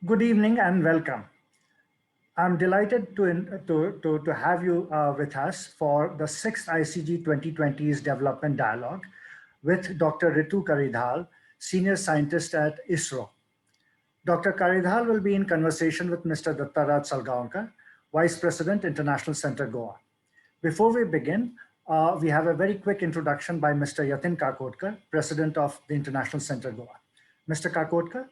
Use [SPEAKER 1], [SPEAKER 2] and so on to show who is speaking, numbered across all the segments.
[SPEAKER 1] Good evening and welcome. I'm delighted to have you with us for the sixth ICG 2020's Development Dialogue with Dr. Ritu Karidhal, Senior Scientist at ISRO. Dr. Karidhal will be in conversation with Mr. Dattaraj Salgaonkar, Vice President, International Center, Goa. Before we begin, we have a very quick introduction by Mr. Yatin Kakotkar, President of the International Center, Goa. Mr. Kakotkar?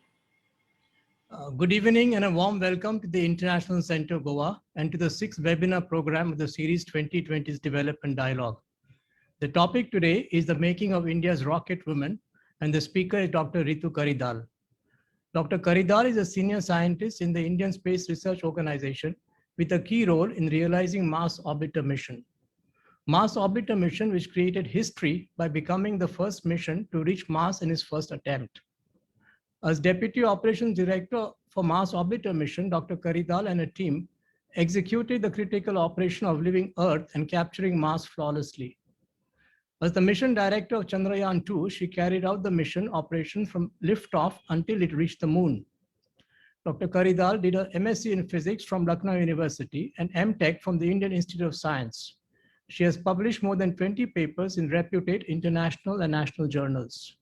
[SPEAKER 2] Good evening and a warm welcome to the International Center Goa and to the sixth webinar program of the Series 2020's Development Dialogue. The topic today is the making of India's rocket woman, and the speaker is Dr. Ritu Karidhal. Dr. Karidhal is a senior scientist in the Indian Space Research Organization with a key role in realizing Mars Orbiter mission. Mars Orbiter mission, which created history by becoming the first mission to reach Mars in its first attempt. As Deputy Operations Director for Mars Orbiter mission, Dr. Karidhal and a team executed the critical operation of leaving Earth and capturing Mars flawlessly. As the mission director of Chandrayaan-2, she carried out the mission operation from liftoff until it reached the moon. Dr. Karidhal did a MSc in physics from Lucknow University and MTech from the Indian Institute of Science. She has published more than 20 papers in reputed international and national journals.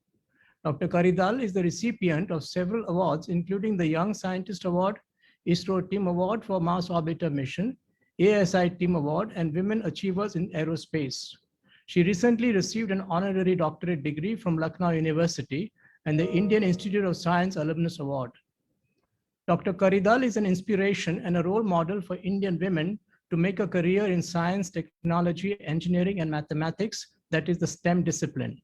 [SPEAKER 2] Dr. Karidhal is the recipient of several awards, including the Young Scientist Award, ISRO Team Award for Mars Orbiter Mission, ASI Team Award, and Women Achievers in Aerospace. She recently received an honorary doctorate degree from Lucknow University and the Indian Institute of Science Alumnus Award. Dr. Karidhal is an inspiration and a role model for Indian women to make a career in science, technology, engineering, and mathematics, that is the STEM discipline.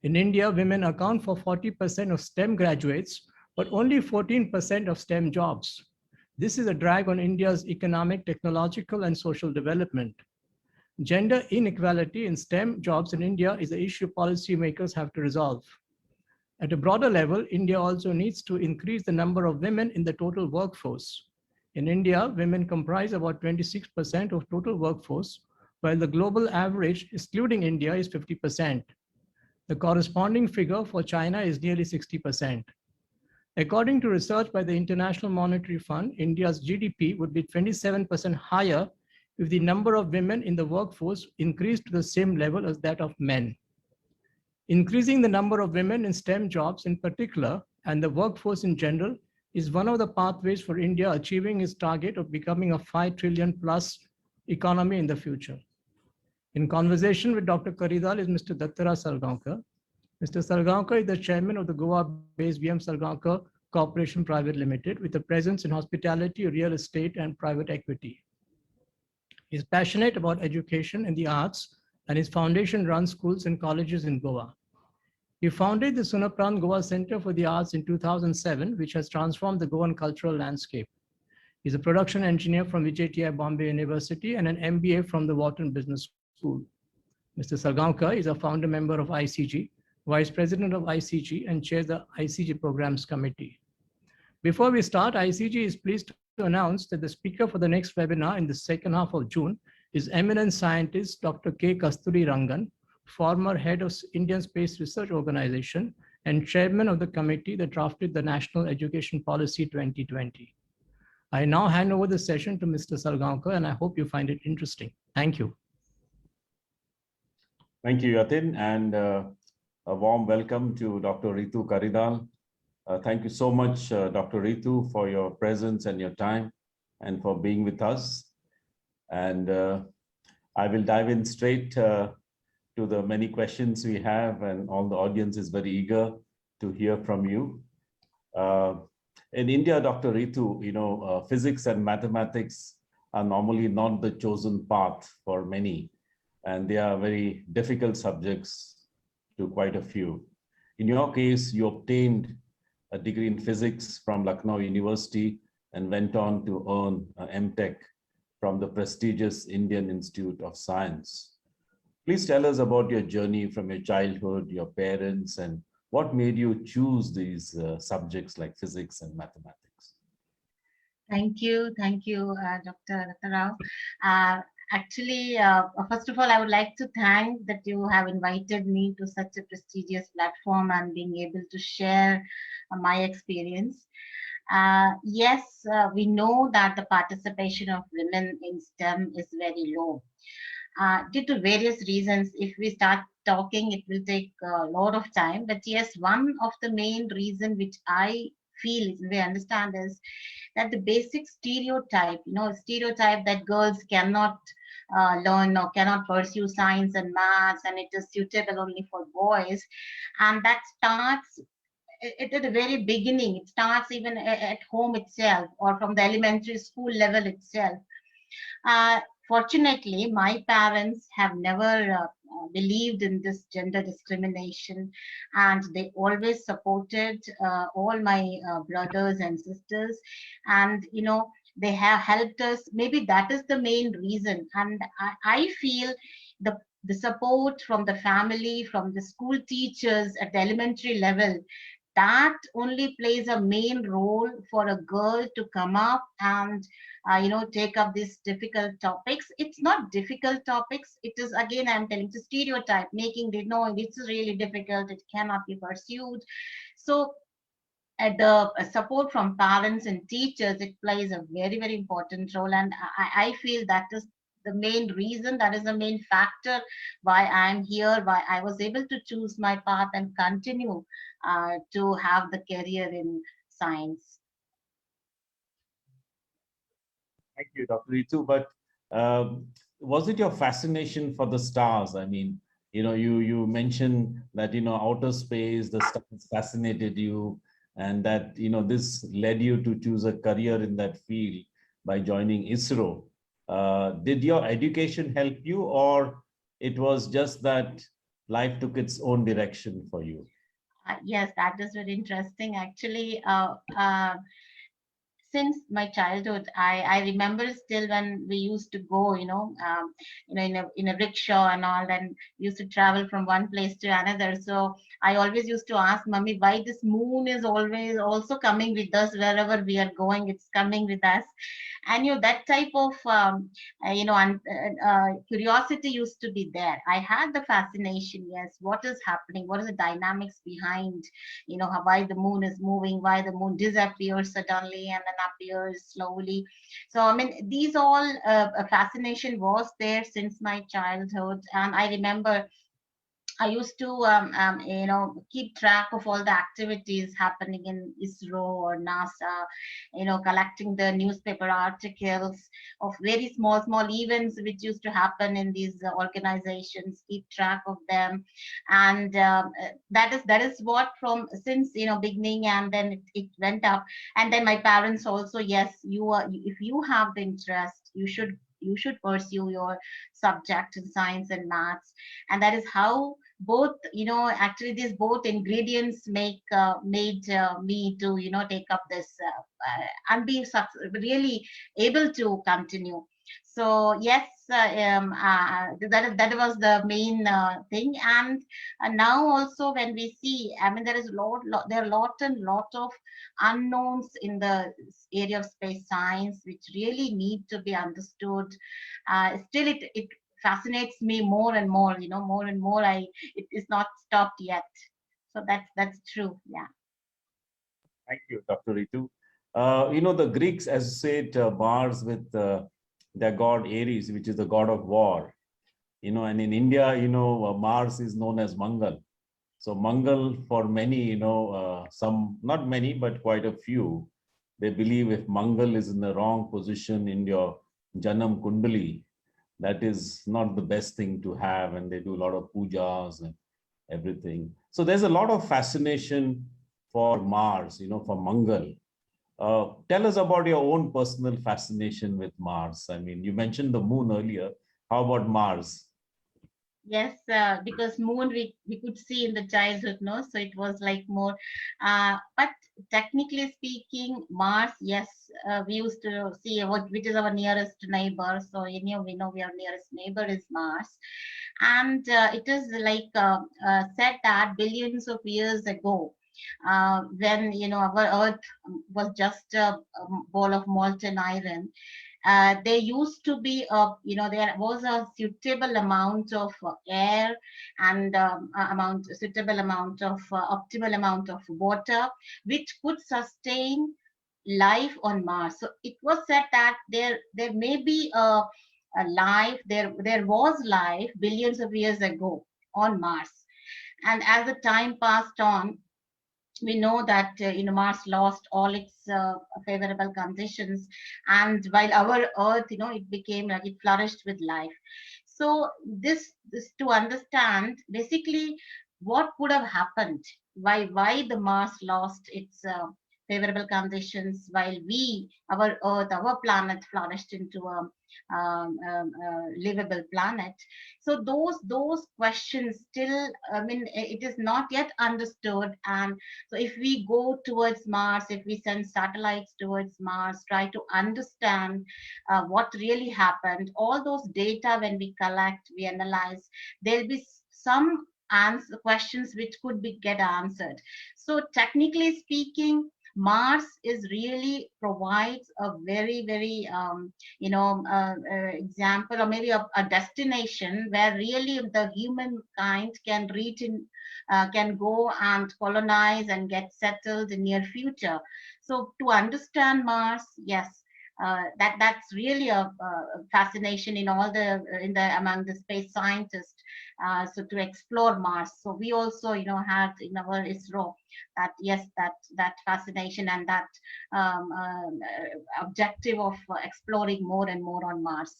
[SPEAKER 2] In India, women account for 40% of STEM graduates, but only 14% of STEM jobs. This is a drag on India's economic, technological, and social development. Gender inequality in STEM jobs in India is the issue policymakers have to resolve. At a broader level, India also needs to increase the number of women in the total workforce. In India, women comprise about 26% of total workforce, while the global average, excluding India, is 50%. The corresponding figure for China is nearly 60%. According to research by the International Monetary Fund, India's GDP would be 27% higher if the number of women in the workforce increased to the same level as that of men. Increasing the number of women in STEM jobs in particular, and the workforce in general, is one of the pathways for India achieving its target of becoming a 5 trillion plus economy in the future. In conversation with Dr. Karidhal is Mr. Dattaraj Salgaonkar. Mr. Salgaonkar is the chairman of the Goa-based VM Salgaonkar Corporation Private Limited with a presence in hospitality, real estate, and private equity. He is passionate about education and the arts, and his foundation runs schools and colleges in Goa. He founded the Sunaprant Goa Center for the Arts in 2007, which has transformed the Goan cultural landscape. He's a production engineer from VJTI Bombay University and an MBA from the Wharton Business School. Mr. Salgaonkar is a founder member of ICG, Vice President of ICG, and chairs the ICG Programs Committee. Before we start, ICG is pleased to announce that the speaker for the next webinar in the second half of June is eminent scientist Dr. K. Kasturi Rangan, former head of Indian Space Research Organization and chairman of the committee that drafted the National Education Policy 2020. I now hand over the session to Mr. Salgaonkar, and I hope you find it interesting. Thank you.
[SPEAKER 3] Thank you, Yatin, and a warm welcome to Dr. Ritu Karidhal. Thank you so much, Dr. Ritu, for your presence and your time and for being with us. And I will dive in straight to the many questions we have, and all the audience is very eager to hear from you. In India, Dr. Ritu, physics and mathematics are normally not the chosen path for many, and they are very difficult subjects to quite a few. In your case, you obtained a degree in physics from Lucknow University and went on to earn an MTech from the prestigious Indian Institute of Science. Please tell us about your journey from your childhood, your parents, and what made you choose these subjects like physics and mathematics.
[SPEAKER 4] Thank you, Dr. Rattarao. Actually, first of all, I would like to thank that you have invited me to such a prestigious platform and being able to share my experience. Yes, we know that the participation of women in STEM is very low. Due to various reasons, if we start talking, it will take a lot of time. But yes, one of the main reason which I feel, we understand, is that the basic stereotype, stereotype that girls cannot learn or cannot pursue science and maths, and it is suitable only for boys, and that starts at the very beginning. It starts even at home itself, or from the elementary school level itself. uh, Fortunately, my parents have never believed in this gender discrimination, and they always supported all my brothers and sisters. And, they have helped us. Maybe that is the main reason. And I feel the support from the family, from the school teachers at the elementary level, that only plays a main role for a girl to come up and take up these difficult topics. It's not difficult topics, it is, again, I'm telling, to stereotype, making it, no, it's really difficult, it cannot be pursued. So the support from parents and teachers, it plays a very, very important role. And I feel that is the main reason, that is the main factor why I'm here, why I was able to choose my path and continue to have the career in science.
[SPEAKER 3] Thank you, Dr. Ritu. But was it your fascination for the stars? I mean, you mentioned that, outer space, the stars fascinated you, and that, this led you to choose a career in that field by joining ISRO. Did your education help you, or it was just that life took its own direction for you?
[SPEAKER 4] Yes, that is very interesting. Actually, since my childhood, I remember still when we used to go, in a rickshaw and all, and used to travel from one place to another. So I always used to ask mommy why this moon is always also coming with us wherever we are going. It's coming with us, and that type of curiosity used to be there. I had the fascination. Yes, what is happening? What is the dynamics behind? Why the moon is moving, why the moon disappears suddenly and then appears slowly. So I mean, these all fascination was there since my childhood. And I remember I used to, keep track of all the activities happening in ISRO or NASA, collecting the newspaper articles of very small, small events which used to happen in these organizations, keep track of them. And that is what from since, beginning, and then it went up. And then my parents also, yes, if you have the interest, you should pursue your subject in science and maths. And that is how both, actually these both ingredients made me to take up this and be really able to continue. So yes, that was the main thing. And now also when we see, I mean, there are lot and lot of unknowns in the area of space science which really need to be understood. Still it fascinates me more and more, more and more. It is not stopped yet. So that's true. Yeah.
[SPEAKER 3] Thank you, Dr. Ritu. The Greeks associate Mars with their god Ares, which is the god of war. And in India, Mars is known as Mangal. So Mangal, for many, some, not many, but quite a few, they believe if Mangal is in the wrong position in your Janam Kundali, that is not the best thing to have. And they do a lot of pujas and everything. So there's a lot of fascination for Mars, for Mangal. Tell us about your own personal fascination with Mars. I mean, you mentioned the moon earlier. How about Mars?
[SPEAKER 4] Yes, because moon we could see in the childhood, no? So it was like more, but technically speaking, Mars, yes, we used to see which is our nearest neighbor. So we know our nearest neighbor is Mars, and it is like said that billions of years ago, when our Earth was just a ball of molten iron. There used to be there was a suitable amount of air and suitable amount of optimal amount of water which could sustain life on Mars. So it was said that there may be a life, there was life billions of years ago on Mars. And as the time passed on, we know that Mars lost all its favorable conditions, and while our Earth, it became like it flourished with life. So this to understand basically what could have happened, why the Mars lost its favorable conditions, while our Earth, our planet, flourished into a livable planet. So those questions still, I mean, it is not yet understood. And so if we go towards Mars, if we send satellites towards Mars, try to understand what really happened, all those data when we collect, we analyze, there'll be some questions which could get answered. So technically speaking, Mars is really provides a very, very example, or maybe a destination where really the humankind can reach in, can go and colonize and get settled in near future. So to understand Mars, yes, that's really a fascination in all the among the space scientists. So to explore Mars. So we also had in our ISRO that, yes, that fascination and that objective of exploring more and more on Mars.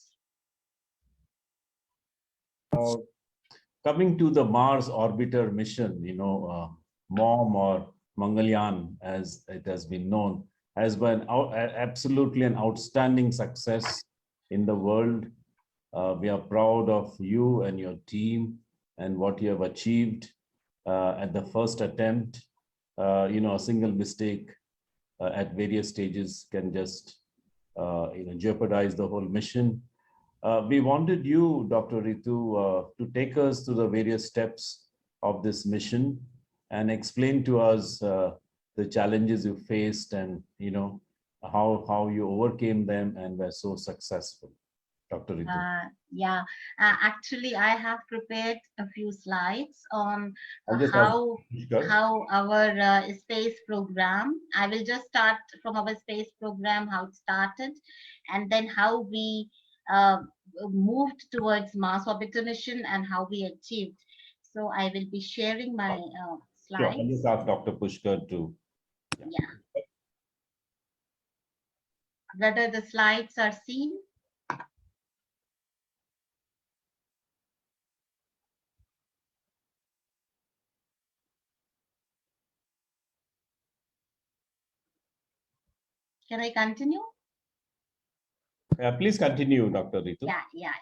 [SPEAKER 3] Coming to the Mars orbiter mission, MOM, or Mangalyaan, as it has been known, has been absolutely an outstanding success in the world. We are proud of you and your team and what you have achieved at the first attempt. A single mistake at various stages can just jeopardize the whole mission. We wanted you, Dr. Ritu, to take us through the various steps of this mission and explain to us the challenges you faced and how you overcame them and were so successful. Dr. Ritu.
[SPEAKER 4] Yeah, actually, I have prepared a few slides on how our space program. I will just start from our space program, how it started, and then how we moved towards Mars orbiter mission and how we achieved. So I will be sharing my slides.
[SPEAKER 3] Sure. I'll just ask Dr. Pushkar to.
[SPEAKER 4] Yeah. Whether the slides are seen. Can I continue?
[SPEAKER 3] Please continue, Dr. Ritu.
[SPEAKER 4] Yeah.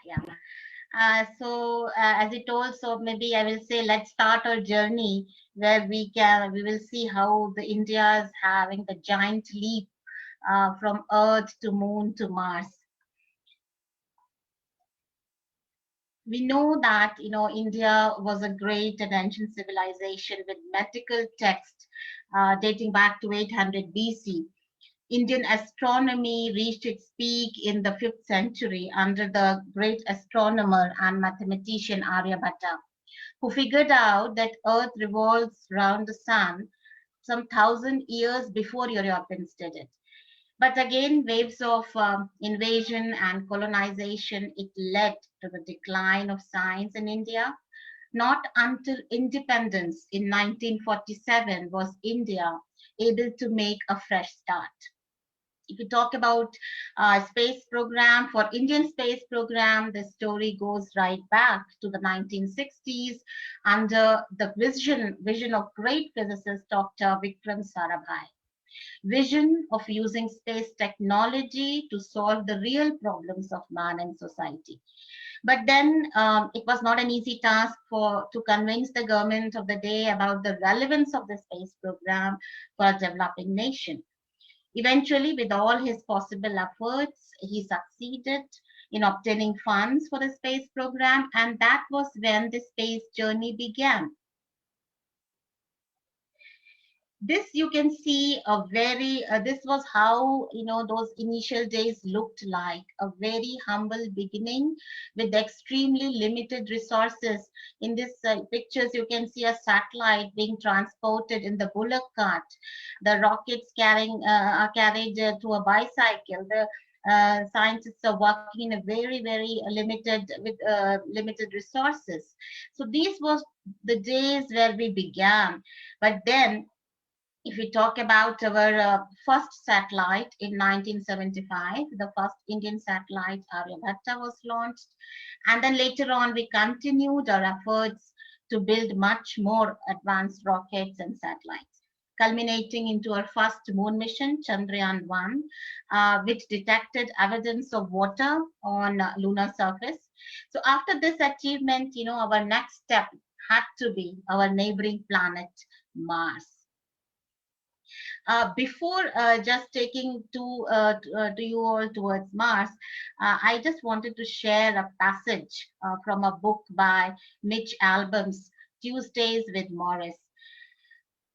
[SPEAKER 4] So as I told, so maybe I will say, let's start our journey where we will see how the India is having the giant leap from Earth to Moon to Mars. We know that India was a great and ancient civilization with medical texts dating back to 800 BC. Indian astronomy reached its peak in the 5th century under the great astronomer and mathematician Aryabhatta, who figured out that Earth revolves around the sun some 1,000 years before Europeans did it. But again, waves of invasion and colonization, it led to the decline of science in India. Not until independence in 1947 was India able to make a fresh start. If you talk about space program, for Indian space program, the story goes right back to the 1960s under the vision of great physicist Dr. Vikram Sarabhai. Vision of using space technology to solve the real problems of man and society. But then it was not an easy task to convince the government of the day about the relevance of the space program for a developing nation. Eventually, with all his possible efforts, he succeeded in obtaining funds for the space program, and that was when the space journey began. This you can see a very this was how, you know, those initial days looked like, a very humble beginning with extremely limited resources. In this pictures you can see a satellite being transported in the bullock cart, the rockets carrying are carried to a bicycle, the scientists are working in a very limited with limited resources. So these was the days where we began. But then if we talk about our first satellite in 1975, the first Indian satellite Aryabhatta was launched. And then later on, we continued our efforts to build much more advanced rockets and satellites, culminating into our first moon mission, Chandrayaan-1, which detected evidence of water on lunar surface. So after this achievement, you know, our next step had to be our neighboring planet, Mars. Before just taking to you all towards Mars, I just wanted to share a passage from a book by Mitch Albom's Tuesdays with Morris,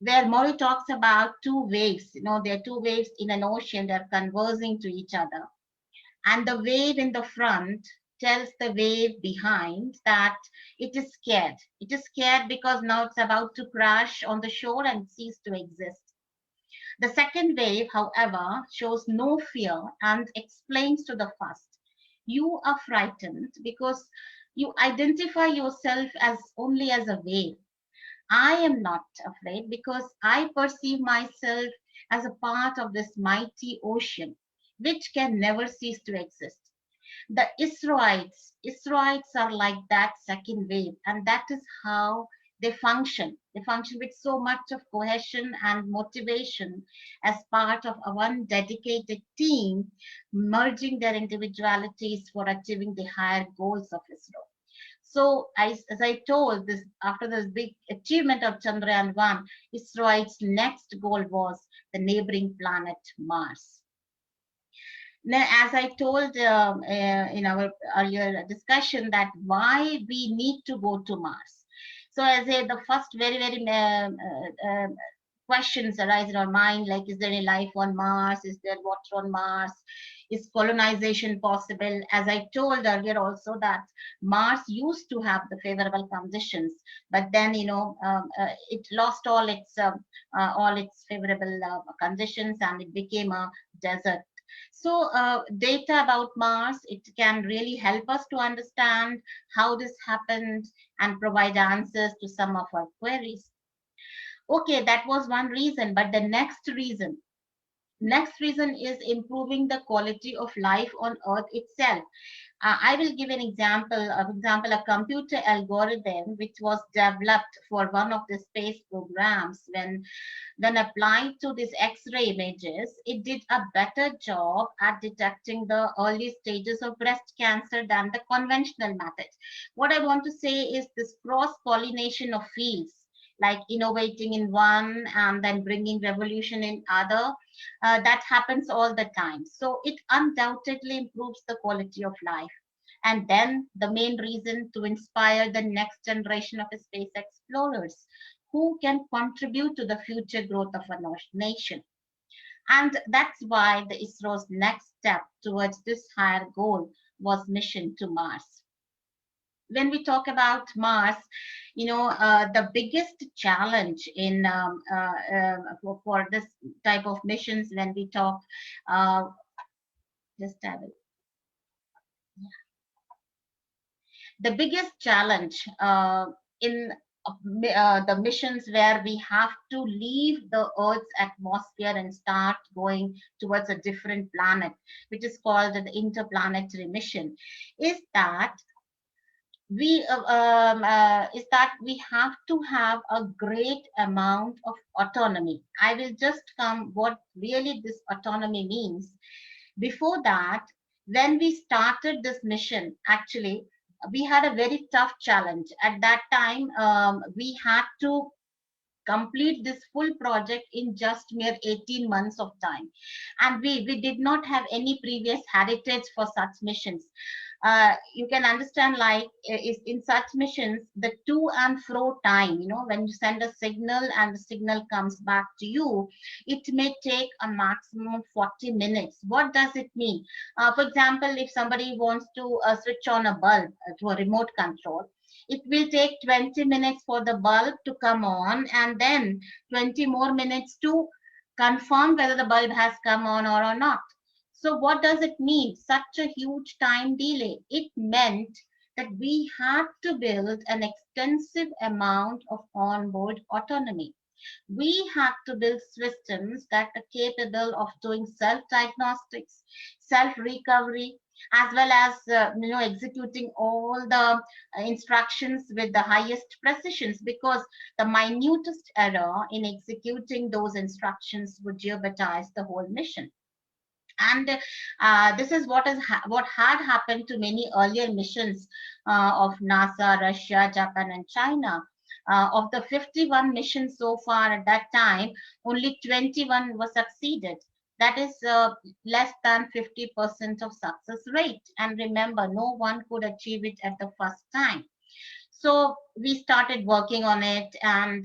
[SPEAKER 4] where Morris talks about two waves. You know, there are two waves in an ocean, they're conversing to each other. And the wave in the front tells the wave behind that it is scared. It is scared because now it's about to crash on the shore and cease to exist. The second wave, however, shows no fear and explains to the first, you are frightened because you identify yourself as only as a wave. I am not afraid because I perceive myself as a part of this mighty ocean, which can never cease to exist. The Israelites are like that second wave, and that is how they function with so much of cohesion and motivation as part of a one dedicated team, merging their individualities for achieving the higher goals of ISRO. So as I told this, after this big achievement of Chandrayaan-1, ISRO's next goal was the neighboring planet Mars. Now, as I told in our earlier discussion, that why we need to go to Mars. So as the first very questions arise in our mind, like, is there any life on Mars? Is there water on Mars? Is colonization possible? As I told earlier also that Mars used to have the favorable conditions, but then, you know, it lost all its favorable conditions and it became a desert. So data about Mars, it can really help us to understand how this happened and provide answers to some of our queries. Okay, that was one reason, but the next reason is improving the quality of life on Earth itself. I will give an example. A computer algorithm which was developed for one of the space programs, when applied to these X-ray images, it did a better job at detecting the early stages of breast cancer than the conventional methods. What I want to say is this cross-pollination of fields, like innovating in one and then bringing revolution in other, that happens all the time. So it undoubtedly improves the quality of life. And then the main reason to inspire the next generation of space explorers who can contribute to the future growth of a nation. And that's why the ISRO's next step towards this higher goal was mission to Mars. When we talk about Mars, you know, the biggest challenge in for this type of missions, when we talk, uh, just have it. The biggest challenge in the missions where we have to leave the Earth's atmosphere and start going towards a different planet, which is called the interplanetary mission, is that we have to have a great amount of autonomy. I will just come what really this autonomy means. Before that, when we started this mission, actually, we had a very tough challenge. At that time, we had to complete this full project in just mere 18 months of time. And we did not have any previous heritage for such missions. You can understand, like, is in such missions, the to and fro time, when you send a signal and the signal comes back to you, it may take a maximum of 40 minutes. What does it mean? For example, if somebody wants to switch on a bulb to a remote control, it will take 20 minutes for the bulb to come on, and then 20 more minutes to confirm whether the bulb has come on or not. So what does it mean? Such a huge time delay. It meant that we had to build an extensive amount of onboard autonomy. We had to build systems that are capable of doing self-diagnostics, self-recovery, as well as executing all the instructions with the highest precisions, because the minutest error in executing those instructions would jeopardize the whole mission. And this is what had happened to many earlier missions of NASA, Russia, Japan, and China. Of the 51 missions so far at that time, only 21 were succeeded. That is less than 50% of success rate. And remember, no one could achieve it at the first time. So we started working on it, and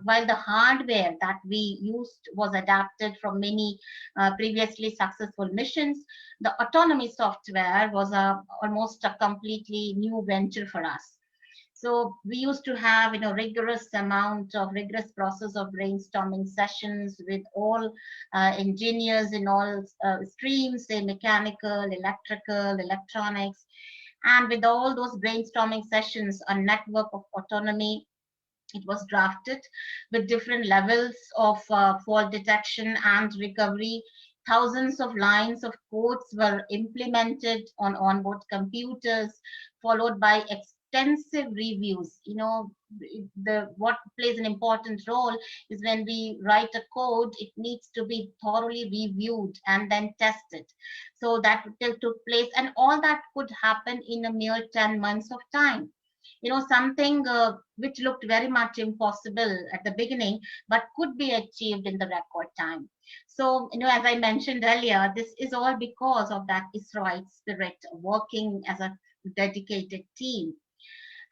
[SPEAKER 4] while the hardware that we used was adapted from many previously successful missions, the autonomy software was almost a completely new venture for us. So we used to have, rigorous process of brainstorming sessions with all engineers in all streams, say mechanical, electrical, electronics. And with all those brainstorming sessions, a network of autonomy, it was drafted with different levels of fault detection and recovery. Thousands of lines of codes were implemented on onboard computers, followed by extensive reviews. What plays an important role is when we write a code, it needs to be thoroughly reviewed and then tested. So that took place, and all that could happen in a mere 10 months of time. Something which looked very much impossible at the beginning, but could be achieved in the record time. So, as I mentioned earlier, this is all because of that ISROite spirit, working as a dedicated team.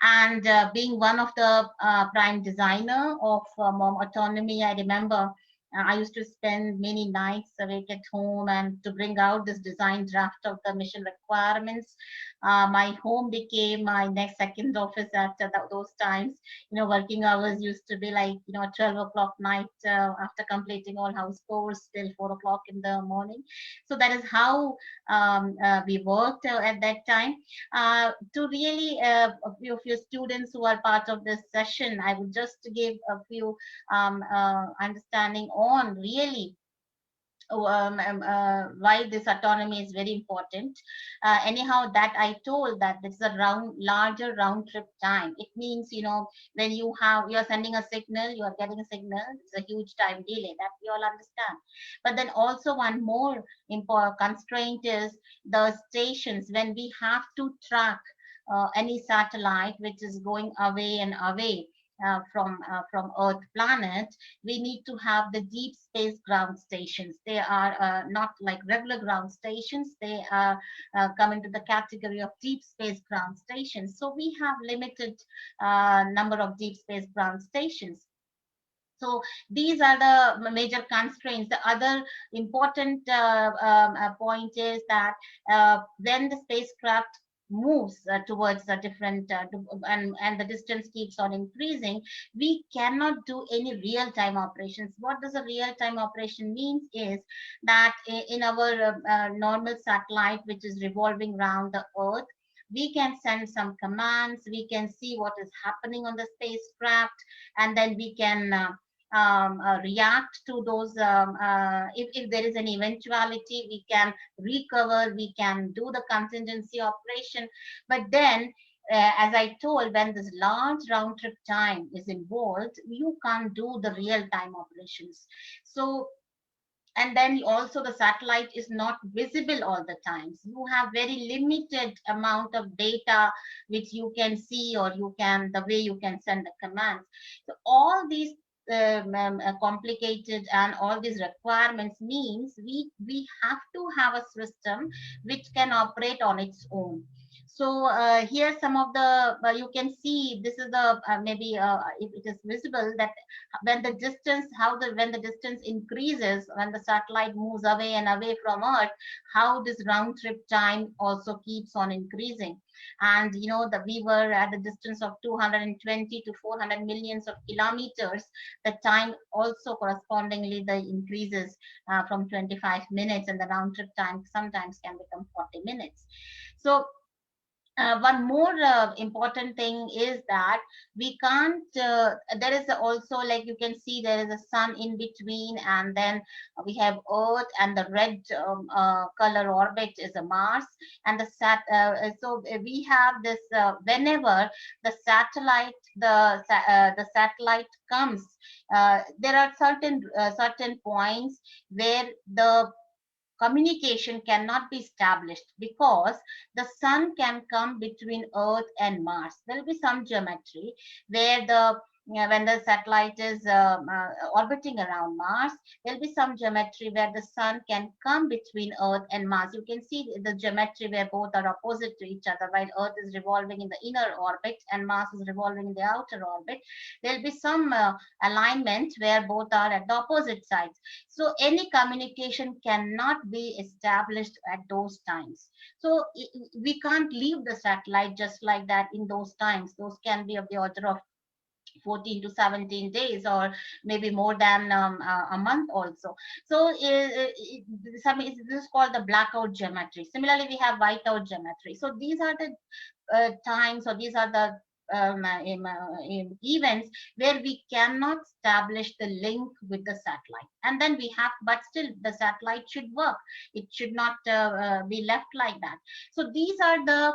[SPEAKER 4] And being one of the prime designer of Mom Autonomy, I remember I used to spend many nights awake at home and to bring out this design draft of the mission requirements. My home became my next second office at those times. Working hours used to be like, 12 o'clock night after completing all house chores till 4 o'clock in the morning. So that is how we worked at that time. To really, a few of your students who are part of this session, I would just give a few understanding on really why this autonomy is very important. Anyhow, that I told that this is a larger round trip time. It means, when you're sending a signal, you are getting a signal, it's a huge time delay, that we all understand. But then also one more important constraint is the stations. When we have to track any satellite which is going away and away from Earth planet, we need to have the deep space ground stations. They are not like regular ground stations. They are come into the category of deep space ground stations. So we have limited number of deep space ground stations. So these are the major constraints. The other important point is that when the spacecraft moves towards a different and the distance keeps on increasing, we cannot do any real-time operations. What does a real-time operation means is that in our normal satellite, which is revolving around the Earth, we can send some commands, we can see what is happening on the spacecraft, and then we can react to those. If there is an eventuality, we can recover, we can do the contingency operation. But then, as I told, when this large round trip time is involved, you can't do the real-time operations. So, and then also the satellite is not visible all the times. You have very limited amount of data which you can see, or the way you can send the commands. So all these complicated and all these requirements means we have to have a system which can operate on its own. So here some of the you can see this is the maybe if it is visible that when the distance when the distance increases, when the satellite moves away and away from Earth, how this round trip time also keeps on increasing. And you know that we were at a distance of 220 to 400 millions of kilometers. The time also correspondingly the increases from 25 minutes, and the round trip time sometimes can become 40 minutes. So one more important thing is that we can't there is also, like you can see, there is a sun in between, and then we have Earth, and the red color orbit is a Mars, and so we have this whenever the satellite comes, there are certain points where the communication cannot be established, because the sun can come between Earth and Mars. There will be some geometry where when the satellite is orbiting around Mars, there will be some geometry where the sun can come between Earth and Mars. You can see the geometry where both are opposite to each other, while Earth is revolving in the inner orbit and Mars is revolving in the outer orbit. There will be some alignment where both are at the opposite sides. So any communication cannot be established at those times. So we can't leave the satellite just like that in those times. Those can be of the order of 14 to 17 days, or maybe more than a month also. So this is called the blackout geometry. Similarly, we have whiteout geometry. So these are the times, or these are the events where we cannot establish the link with the satellite, and then we have, but still the satellite should work. It should not be left like that. So these are the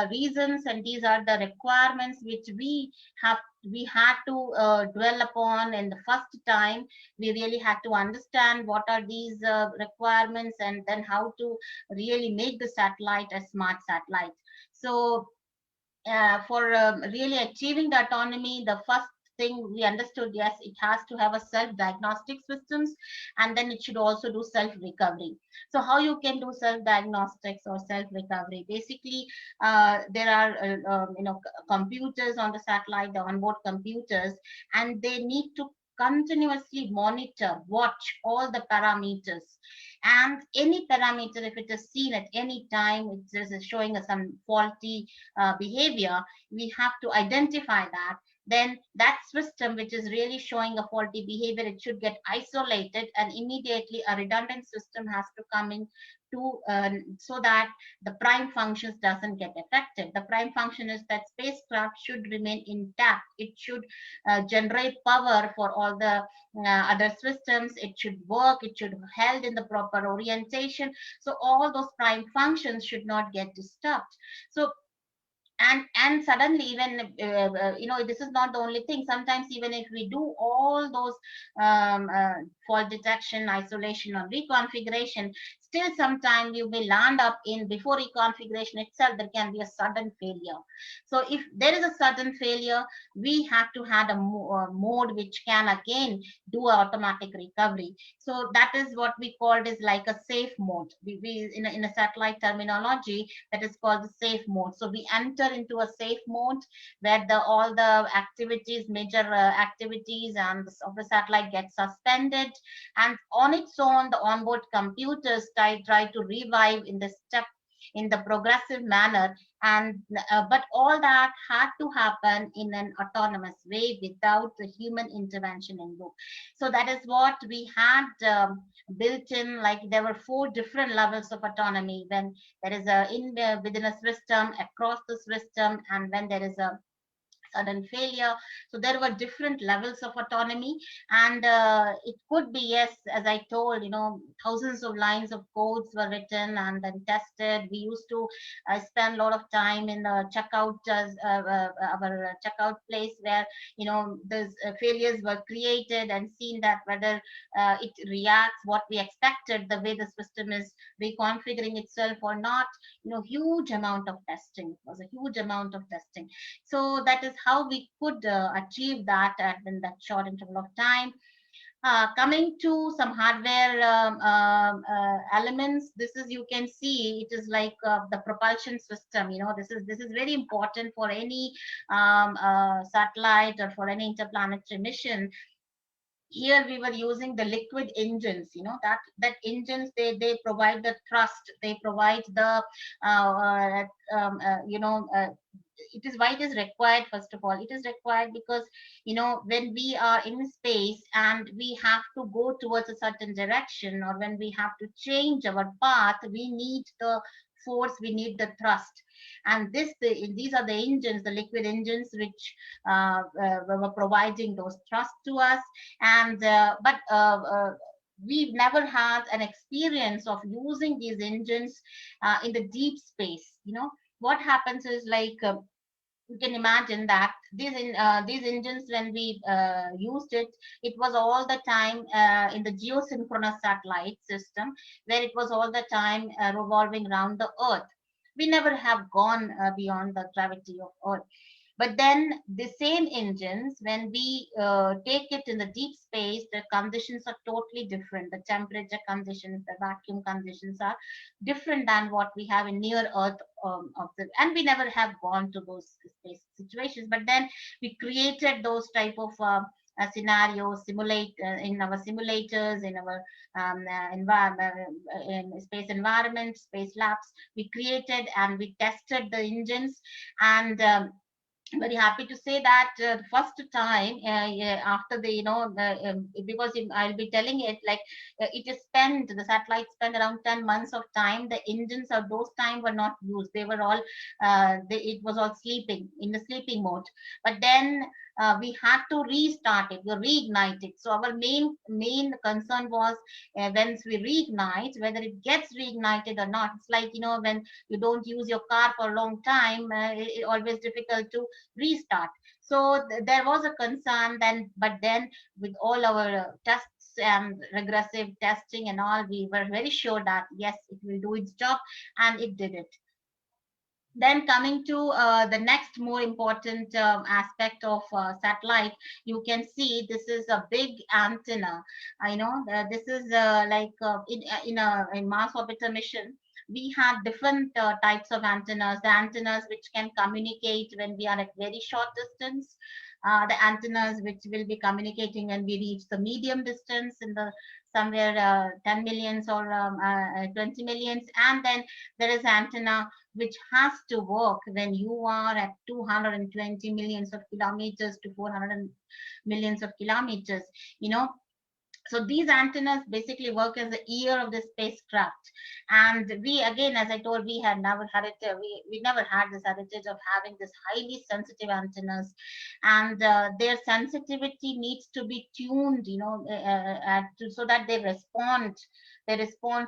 [SPEAKER 4] reasons, and these are the requirements which we had to dwell upon in the first time. We really had to understand what are these requirements, and then how to really make the satellite a smart satellite. So for really achieving the autonomy, the first thing we understood, yes, it has to have a self-diagnostic systems, and then it should also do self-recovery. So how you can do self-diagnostics or self-recovery? Basically, there are computers on the satellite, the onboard computers, and they need to continuously monitor, watch all the parameters, and any parameter, if it is seen at any time, it is showing us some faulty behavior, we have to identify that. Then that system which is really showing a faulty behavior, it should get isolated, and immediately a redundant system has to come in to so that the prime functions doesn't get affected. The prime function is that spacecraft should remain intact. It should generate power for all the other systems. It should work. It should be held in the proper orientation. So all those prime functions should not get disturbed. So and suddenly, even this is not the only thing. Sometimes even if we do all those fault detection, isolation, or reconfiguration, still sometime you may land up in, before reconfiguration itself, there can be a sudden failure. So if there is a sudden failure, we have to have a mode which can again do automatic recovery. So that is what we called is like a safe mode. We in a satellite terminology, that is called the safe mode. So we enter into a safe mode where all the activities, major activities of the satellite get suspended, and on its own the onboard computers try to revive in the progressive manner. And but all that had to happen in an autonomous way without the human intervention in loop. So that is what we had built in. Like there were 4 different levels of autonomy: when there is within a system, across the system, and when there is a sudden failure. So there were different levels of autonomy, and it could be, yes, as I told, thousands of lines of codes were written and then tested. We used to spend a lot of time in the checkout, our checkout place, where those failures were created and seen that whether it reacts what we expected, the way the system is reconfiguring itself or not. Huge amount of testing. It was a huge amount of testing. So that is how we could achieve that in that short interval of time. Coming to some hardware elements, this is, you can see, it is like the propulsion system. You know, this is very important for any satellite or for any interplanetary mission. Here we were using the liquid engines, you know, that engines, they provide the thrust, they provide the you know, it is why it is required. First of all, it is required because, you know, when we are in space and we have to go towards a certain direction, or when we have to change our path, we need the force, we need the thrust. And these are the engines, the liquid engines, which were providing those thrust to us. And we've never had an experience of using these engines in the deep space. You know, what happens is, like, you can imagine that these engines, when we used it, it was all the time in the geosynchronous satellite system, where it was all the time revolving around the Earth. We never have gone beyond the gravity of Earth. But then the same engines, when we take it in the deep space, the conditions are totally different. The temperature conditions, the vacuum conditions are different than what we have in near Earth. And we never have gone to those space situations. But then we created those type of scenarios, simulate in our simulators, in our environment, in space environment, space labs. We created and we tested the engines, and very happy to say that the first time after the, you know, because I'll be telling it, like, it is spent, the satellite spent around 10 months of time. The engines of those time were not used, they were all it was all sleeping, in the sleeping mode. But then we had to restart it, we reignite it. So our main concern was, once we reignite, whether it gets reignited or not. It's like, you know, when you don't use your car for a long time, it always difficult to restart. So there was a concern then, but then with all our tests and regressive testing and all, we were very sure that yes, it will do its job, and it did it. Then coming to the next more important aspect of satellite, you can see this is a big antenna. I know this is like in Mars orbiter mission, we have different types of antennas. The antennas which can communicate when we are at very short distance, the antennas which will be communicating when we reach the medium distance in the somewhere 10 millions or 20 millions. And then there is antenna which has to work when you are at 220 millions of kilometers to 400 millions of kilometers, you know. So these antennas basically work as the ear of the spacecraft. And we, again, as I told, we had never had it, we never had this heritage of having this highly sensitive antennas. And their sensitivity needs to be tuned, you know, so that they respond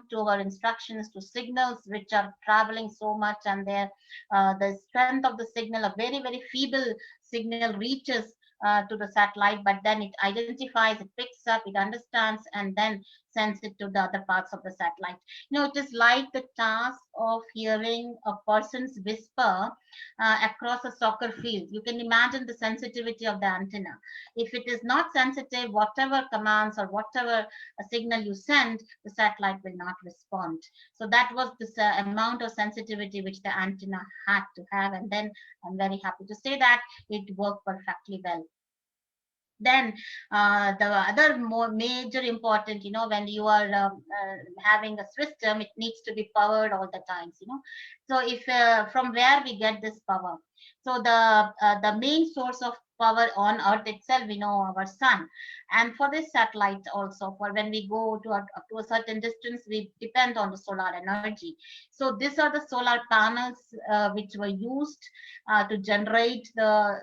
[SPEAKER 4] to our instructions, to signals which are traveling so much, and the strength of the signal, a very, very feeble signal, reaches to the satellite, but then it identifies, it picks up, it understands, and then sends it to the other parts of the satellite. You know, it is like the task of hearing a person's whisper across a soccer field. You can imagine the sensitivity of the antenna. If it is not sensitive, whatever commands or whatever signal you send, the satellite will not respond. So that was this amount of sensitivity which the antenna had to have, and then I'm very happy to say that it worked perfectly well. Then the other more major important, you know, when you are having a system, it needs to be powered all the times, you know. So if from where we get this power, so the main source of power on Earth itself, we know our sun. And for this satellite also, for when we go to a certain distance, we depend on the solar energy. So these are the solar panels which were used to generate the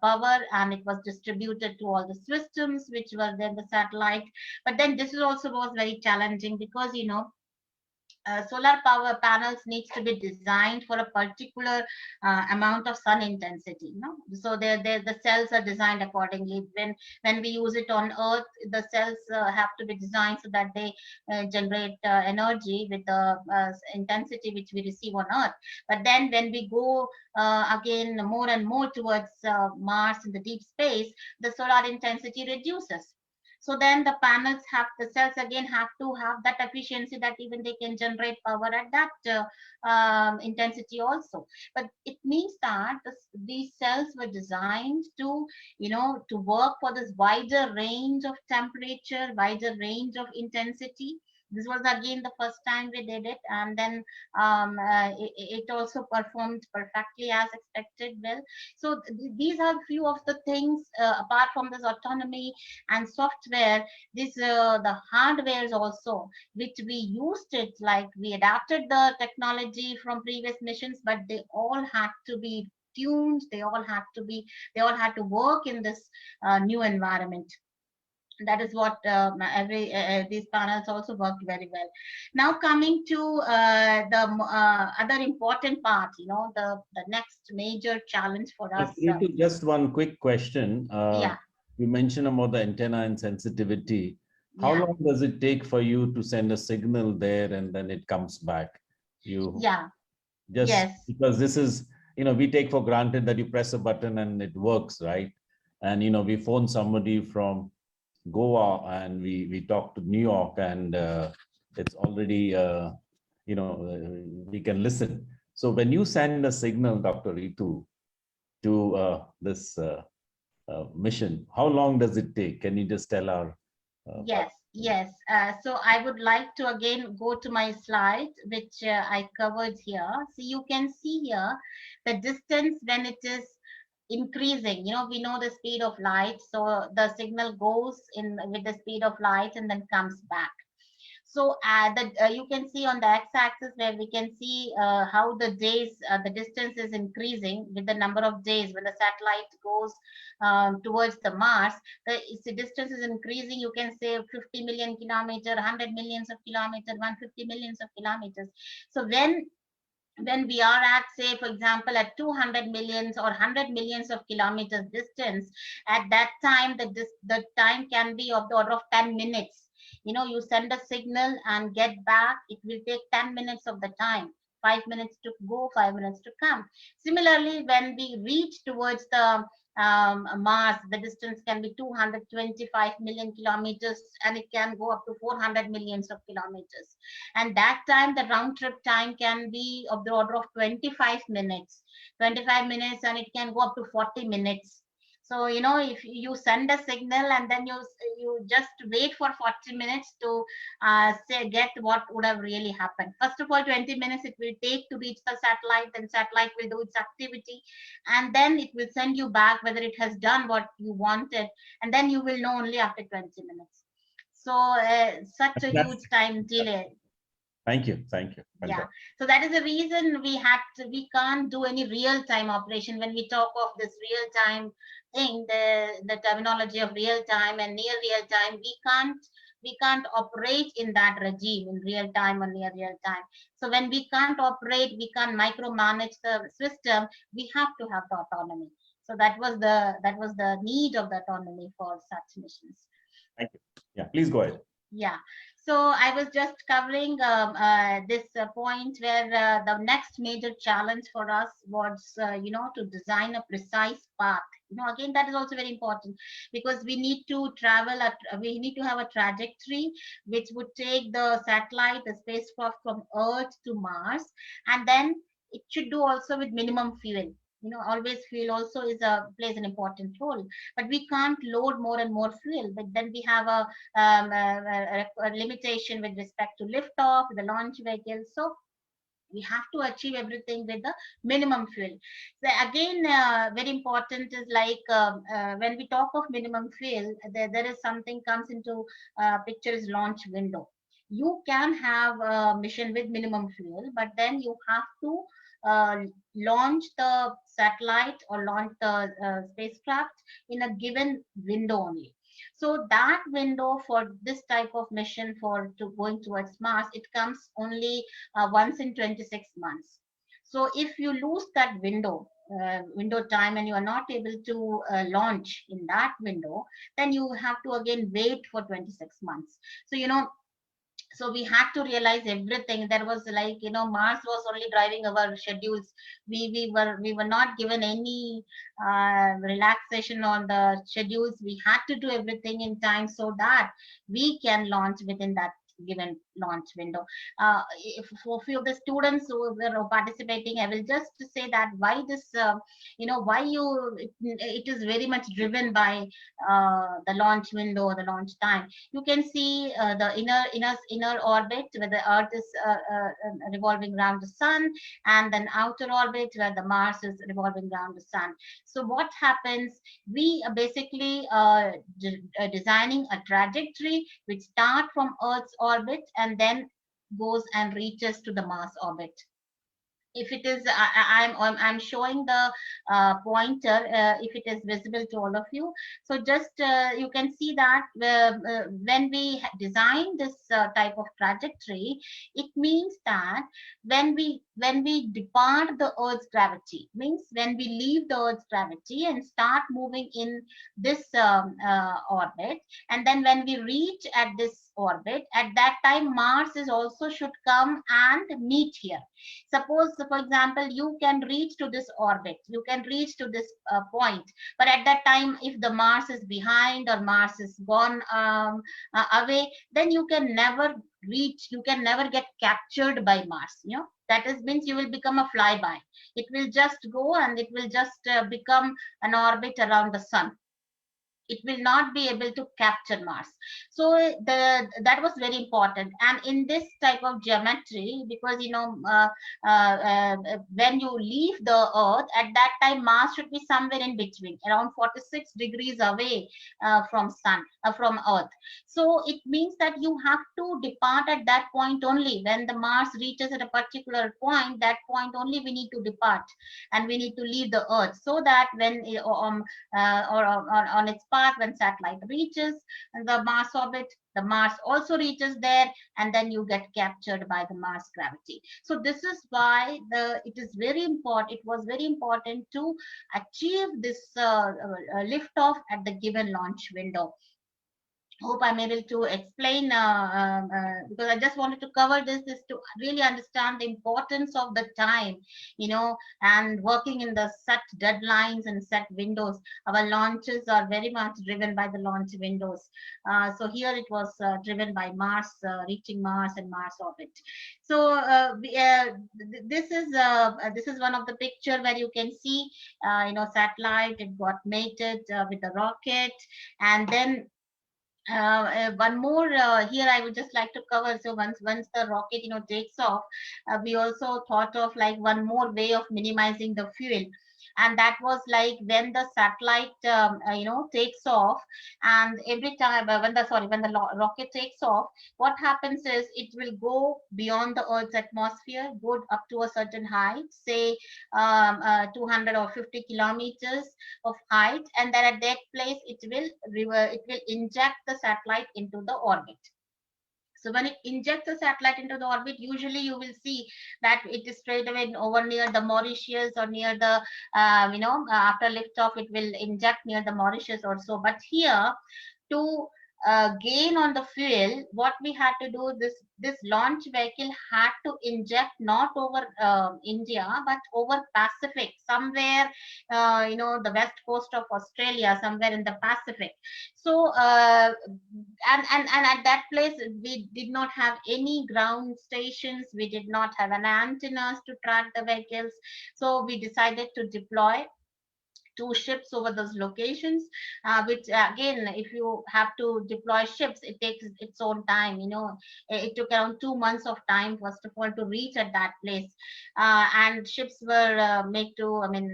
[SPEAKER 4] power, and it was distributed to all the systems which were then the satellite. But then this is also was very challenging because, you know, solar power panels needs to be designed for a particular amount of sun intensity, so the cells are designed accordingly. When we use it on earth, the cells have to be designed so that they generate energy with the intensity which we receive on earth. But then when we go again more and more towards Mars in the deep space, the solar intensity reduces. So then the cells again have to have that efficiency that even they can generate power at that intensity also. But it means that these cells were designed to, to work for this wider range of temperature, wider range of intensity. This was again the first time we did it, and then it also performed perfectly as expected well. So these are few of the things apart from this autonomy and software. This the hardwares also which we used it, like we adapted the technology from previous missions, but they all had to be tuned. They all had to work in this new environment. That is what these panels also worked very well. Now coming to the other important part, the next major challenge for us.
[SPEAKER 3] Ritu, just one quick question.
[SPEAKER 4] Yeah.
[SPEAKER 3] You mentioned about the antenna and sensitivity. How
[SPEAKER 4] Yeah.
[SPEAKER 3] long does it take for you to send a signal there and then it comes back?
[SPEAKER 4] Yeah.
[SPEAKER 3] Just
[SPEAKER 4] Yes.
[SPEAKER 3] because this is, we take for granted that you press a button and it works, right? And, we phone somebody from Goa and we talk to New York and it's already, we can listen. So when you send a signal, Dr. Ritu, to this mission, how long does it take? Can you just tell our
[SPEAKER 4] Yes, yes. So I would like to again go to my slide, which I covered here. So you can see here the distance when it is increasing. We know the speed of light, so the signal goes in with the speed of light and then comes back. So you can see on the x-axis where we can see how the distance is increasing with the number of days. When the satellite goes towards the Mars, the distance is increasing. You can say 50 million kilometers, 100 millions of kilometers, 150 millions of kilometers. So when we are at, say, for example, at 200 millions or 100 millions of kilometers distance, at that time, the time can be of the order of 10 minutes. You send a signal and get back, it will take 10 minutes of the time. 5 minutes to go, 5 minutes to come. Similarly, when we reach towards the Mars, the distance can be 225 million kilometers, and it can go up to 400 millions of kilometers. And that time, the round trip time can be of the order of 25 minutes. 25 minutes, and it can go up to 40 minutes. So, if you send a signal and then you just wait for 40 minutes to get what would have really happened. First of all, 20 minutes it will take to reach the satellite, then satellite will do its activity, and then it will send you back whether it has done what you wanted, and then you will know only after 20 minutes. So such a huge time delay.
[SPEAKER 3] Thank you.
[SPEAKER 4] Yeah, so that is the reason we can't do any real-time operation. When we talk of this real-time thing, the terminology of real-time and near real-time, we can't operate in that regime in real-time or near real-time. So when we can't operate, we can't micromanage the system, we have to have the autonomy. So that was the need of the autonomy for such missions.
[SPEAKER 3] Thank you. Yeah, please go ahead.
[SPEAKER 4] Yeah, so I was just covering this point where the next major challenge for us was, to design a precise path. Again, that is also very important because we need to we need to have a trajectory which would take the satellite, the spacecraft from Earth to Mars, and then it should do also with minimum fuel. Always fuel also plays an important role, but we can't load more and more fuel. But then we have a limitation with respect to liftoff, the launch vehicle. So we have to achieve everything with the minimum fuel. So again, very important is like when we talk of minimum fuel, there is something comes into picture is launch window. You can have a mission with minimum fuel, but then you have to launch the satellite or launch the spacecraft in a given window only. So that window for this type of mission for to going towards Mars, it comes only once in 26 months. So if you lose that window time, and you are not able to launch in that window, then you have to again wait for 26 months. So so we had to realize everything. There was like, Mars was only driving our schedules. We were not given any relaxation on the schedules. We had to do everything in time so that we can launch within that given launch window. If for few of the students who were participating, I will just say that why this why it is very much driven by the launch window or the launch time. You can see the inner orbit where the Earth is revolving around the Sun, and then outer orbit where the Mars is revolving around the Sun. So what happens? We are basically designing a trajectory which start from Earth's orbit and then goes and reaches to the Mars orbit. If it is, I'm showing the pointer, if it is visible to all of you. So just you can see that when we design this type of trajectory, it means that when we depart the Earth's gravity, means when we leave the Earth's gravity and start moving in this orbit, and then when we reach at this orbit, at that time Mars is also should come and meet here. Suppose, for example, you can reach to this orbit, you can reach to this point, but at that time, if the Mars is behind or Mars is gone away, then you can never reach, you can never get captured by Mars. That is means you will become a flyby. It will just go and it will just become an orbit around the Sun. It will not be able to capture Mars. So that was very important. And in this type of geometry, because when you leave the Earth, at that time Mars should be somewhere in between, around 46 degrees away from Earth. So it means that you have to depart at that point only. When the Mars reaches at a particular point, that point only we need to depart, and we need to leave the Earth, so that when or on its path, when satellite reaches the Mars orbit, the Mars also reaches there, and then you get captured by the Mars gravity. So this is why it is very important. It was very important to achieve this liftoff at the given launch window. Hope I'm able to explain because I just wanted to cover this is to really understand the importance of the time, and working in the set deadlines and set windows. Our launches are very much driven by the launch windows. So here it was driven by Mars, reaching Mars and Mars orbit. So this is one of the picture where you can see, satellite, it got mated with the rocket, and then one more here I would just like to cover. So once the rocket takes off, we also thought of like one more way of minimizing the fuel, and that was like when the satellite takes off, and every time when the rocket takes off, what happens is it will go beyond the Earth's atmosphere, go up to a certain height, say 200 or 50 kilometers of height, and then at that place it will inject the satellite into the orbit. So when it injects the satellite into the orbit, usually you will see that it is straight away over near the Mauritius or near the, after liftoff, it will inject near the Mauritius or so. But here, to gain on the fuel, what we had to do, this launch vehicle had to inject not over India, but over Pacific, somewhere, the west coast of Australia, somewhere in the Pacific. So, and at that place, we did not have any ground stations. We did not have an antennas to track the vehicles. So we decided to deploy 2 ships over those locations, which again, if you have to deploy ships, it takes its own time. It took around 2 months of time, first of all, to reach at that place. And ships were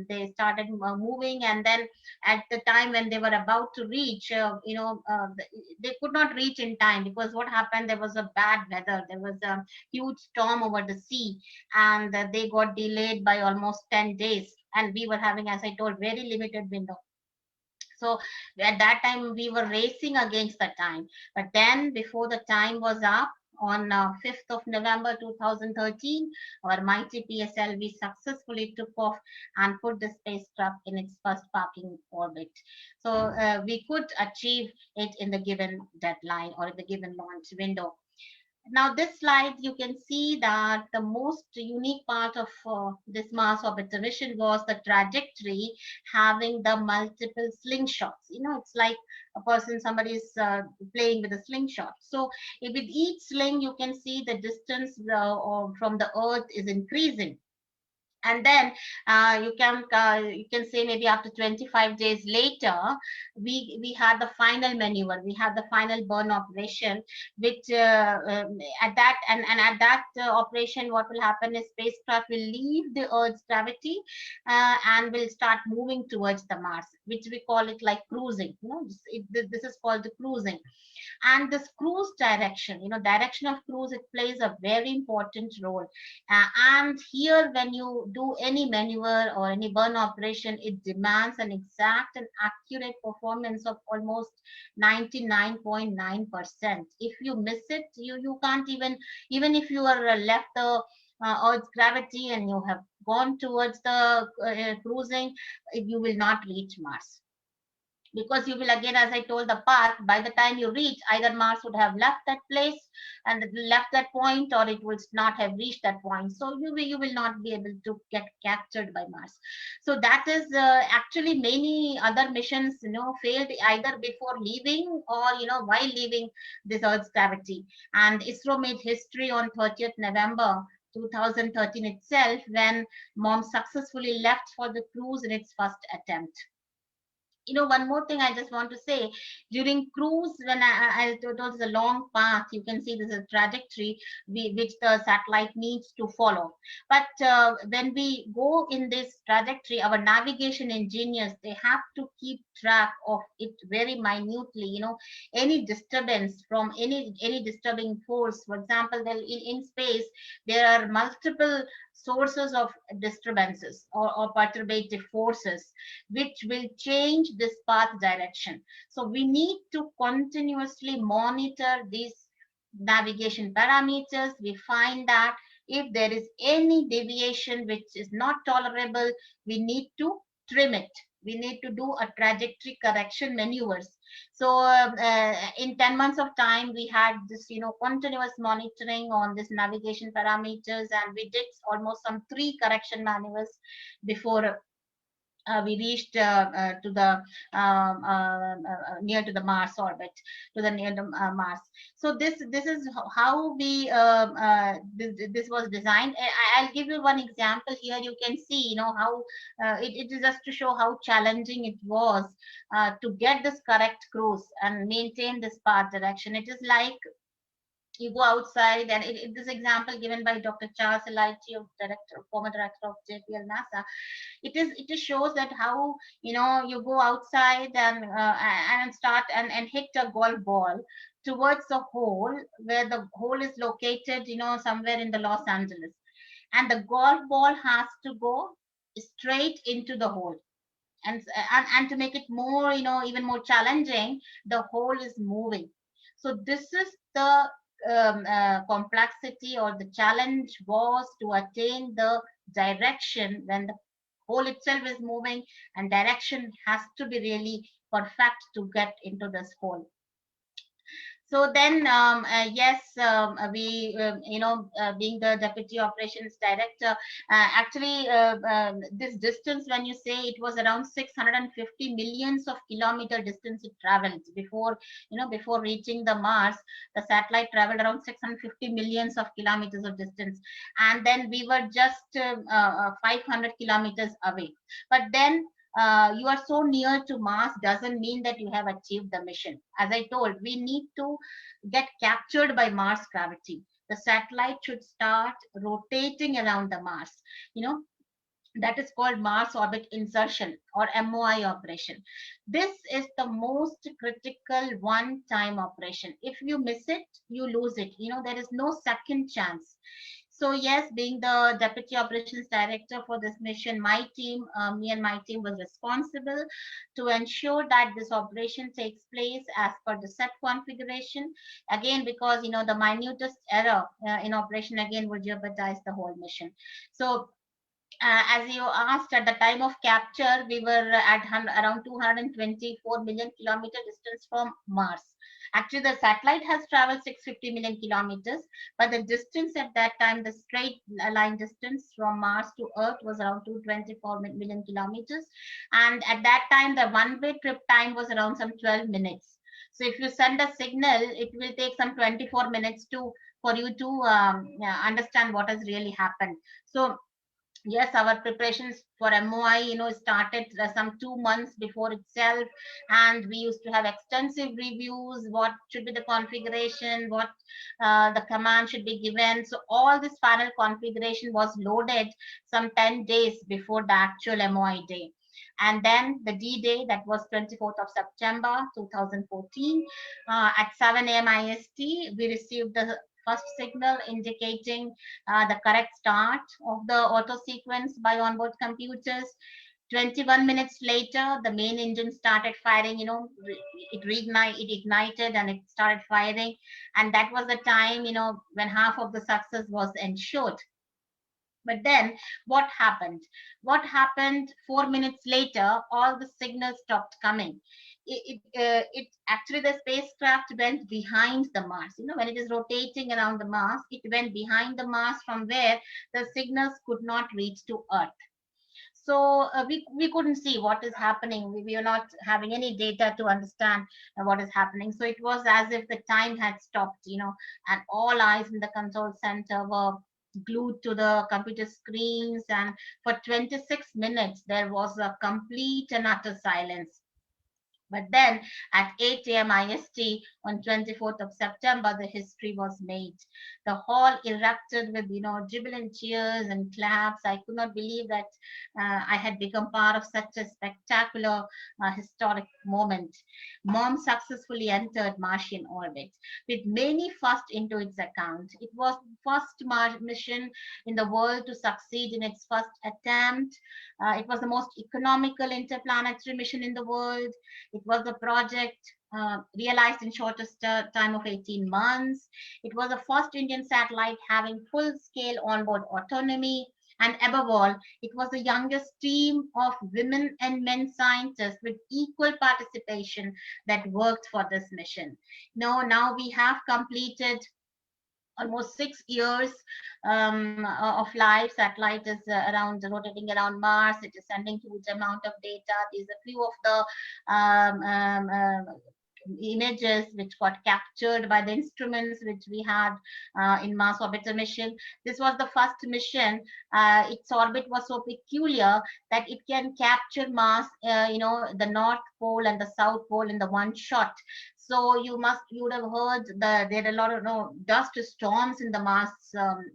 [SPEAKER 4] they started moving, and then at the time when they were about to reach, they could not reach in time, because what happened, there was a bad weather. There was a huge storm over the sea, and they got delayed by almost 10 days. And we were having, as I told, very limited window. So at that time, we were racing against the time. But then, before the time was up, on 5th of November 2013, our mighty PSLV successfully took off and put the spacecraft in its first parking orbit. So we could achieve it in the given deadline or in the given launch window. Now, this slide, you can see that the most unique part of this Mars orbiter mission was the trajectory having the multiple slingshots. You know, it's like a person, somebody is playing with a slingshot. So with each sling, you can see the distance from the Earth is increasing. And then you can say maybe after 25 days later, we had the final maneuver, we had the final burn operation, which at that and at that operation, what will happen is spacecraft will leave the Earth's gravity and will start moving towards the Mars, which we call it like cruising. You know, this is called the cruising. And this cruise direction, you know, direction of cruise, it plays a very important role. And here, when you do any maneuver or any burn operation, it demands an exact and accurate performance of almost 99.9%. If you miss it, you can't even if you are left the Earth's gravity and you have gone towards the cruising, you will not reach Mars, because you will, again, as I told, the path, by the time you reach, either Mars would have left that place and left that point, or it will not have reached that point. So you will not be able to get captured by Mars. So that is actually many other missions, you know, failed either before leaving or, you know, while leaving this Earth's gravity. And ISRO made history on 30th November 2013 itself, when MOM successfully left for the cruise in its first attempt. You know, one more thing I just want to say, during cruise, when I told it's a long path, you can see this is a trajectory which the satellite needs to follow. But when we go in this trajectory, our navigation engineers, they have to keep track of it very minutely. You know, any disturbance from any disturbing force, for example, in space, there are multiple sources of disturbances or perturbative forces which will change this path direction. So we need to continuously monitor these navigation parameters. We find that if there is any deviation which is not tolerable, we need to trim it. We need to do a trajectory correction maneuvers. So in 10 months of time, we had this, you know, continuous monitoring on this navigation parameters, and we did almost some 3 correction maneuvers before we reached to the near to the Mars orbit, to the near to Mars. So this is how we this was designed. I'll give you one example here. You can see, you know, how it is just to show how challenging it was to get this correct cruise and maintain this path direction. It is like you go outside, and this example given by Dr. Charles Elijah, former director of JPL NASA. It just shows that how, you know, you go outside and start and hit a golf ball towards the hole, where the hole is located, you know, somewhere in the Los Angeles, and the golf ball has to go straight into the hole. And to make it more, you know, even more challenging, the hole is moving. So this is the complexity, or the challenge was to attain the direction when the hole itself is moving, and direction has to be really perfect to get into this hole. So then, yes, we, you know, being the deputy operations director, actually, this distance, when you say, it was around 650 millions of kilometer distance it traveled before, you know, before reaching the Mars. The satellite traveled around 650 millions of kilometers of distance, and then we were just 500 kilometers away. But then you are so near to Mars doesn't mean that you have achieved the mission. As I told, we need to get captured by Mars gravity. The satellite should start rotating around the Mars. You know, that is called Mars orbit insertion, or MOI operation. This is the most critical one-time operation. If you miss it, you lose it. You know, there is no second chance. So yes, being the Deputy Operations Director for this mission, me and my team was responsible to ensure that this operation takes place as per the set configuration. Again, because the minutest error in operation again would jeopardize the whole mission. So as you asked, at the time of capture, we were at around 224 million kilometer distance from Mars. Actually, the satellite has traveled 650 million kilometers, but the distance at that time, the straight line distance from Mars to Earth was around 224 million kilometers. And at that time, the one-way trip time was around some 12 minutes. So if you send a signal, it will take some 24 minutes for you to understand what has really happened. So yes, our preparations for MOI, started some 2 months before itself, and we used to have extensive reviews. What should be the configuration? What the command should be given? So all this final configuration was loaded some 10 days before the actual MOI day. And then the D-Day, that was 24th of September 2014, at 7 a.m. IST, we received the first signal indicating the correct start of the auto sequence by onboard computers. 21 minutes later, the main engine started firing, it ignited and it started firing. And that was the time, when half of the success was ensured. But then what happened? What happened 4 minutes later? All the signals stopped coming. It actually, the spacecraft went behind the Mars. When it is rotating around the Mars, it went behind the Mars, from where the signals could not reach to Earth. So we couldn't see what is happening. We were not having any data to understand what is happening. So it was as if the time had stopped, and all eyes in the control center were glued to the computer screens. And for 26 minutes, there was a complete and utter silence. But then at 8 a.m. IST on 24th of September, the history was made. The hall erupted with, jubilant cheers and claps. I could not believe that I had become part of such a spectacular historic moment. MOM successfully entered Martian orbit with many firsts into its account. It was the first mission in the world to succeed in its first attempt. It was the most economical interplanetary mission in the world. It was a project realized in shortest time of 18 months. It was the first Indian satellite having full-scale onboard autonomy. And above all, it was the youngest team of women and men scientists with equal participation that worked for this mission. Now we have completed almost 6 years of life. Satellite is rotating around Mars. It is sending huge amount of data. These are few of the images which got captured by the instruments which we had in Mars Orbiter mission. This was the first mission. Its orbit was so peculiar that it can capture Mars, the North Pole and the South Pole in the one shot. So you would have heard there are a lot of dust storms in the Mars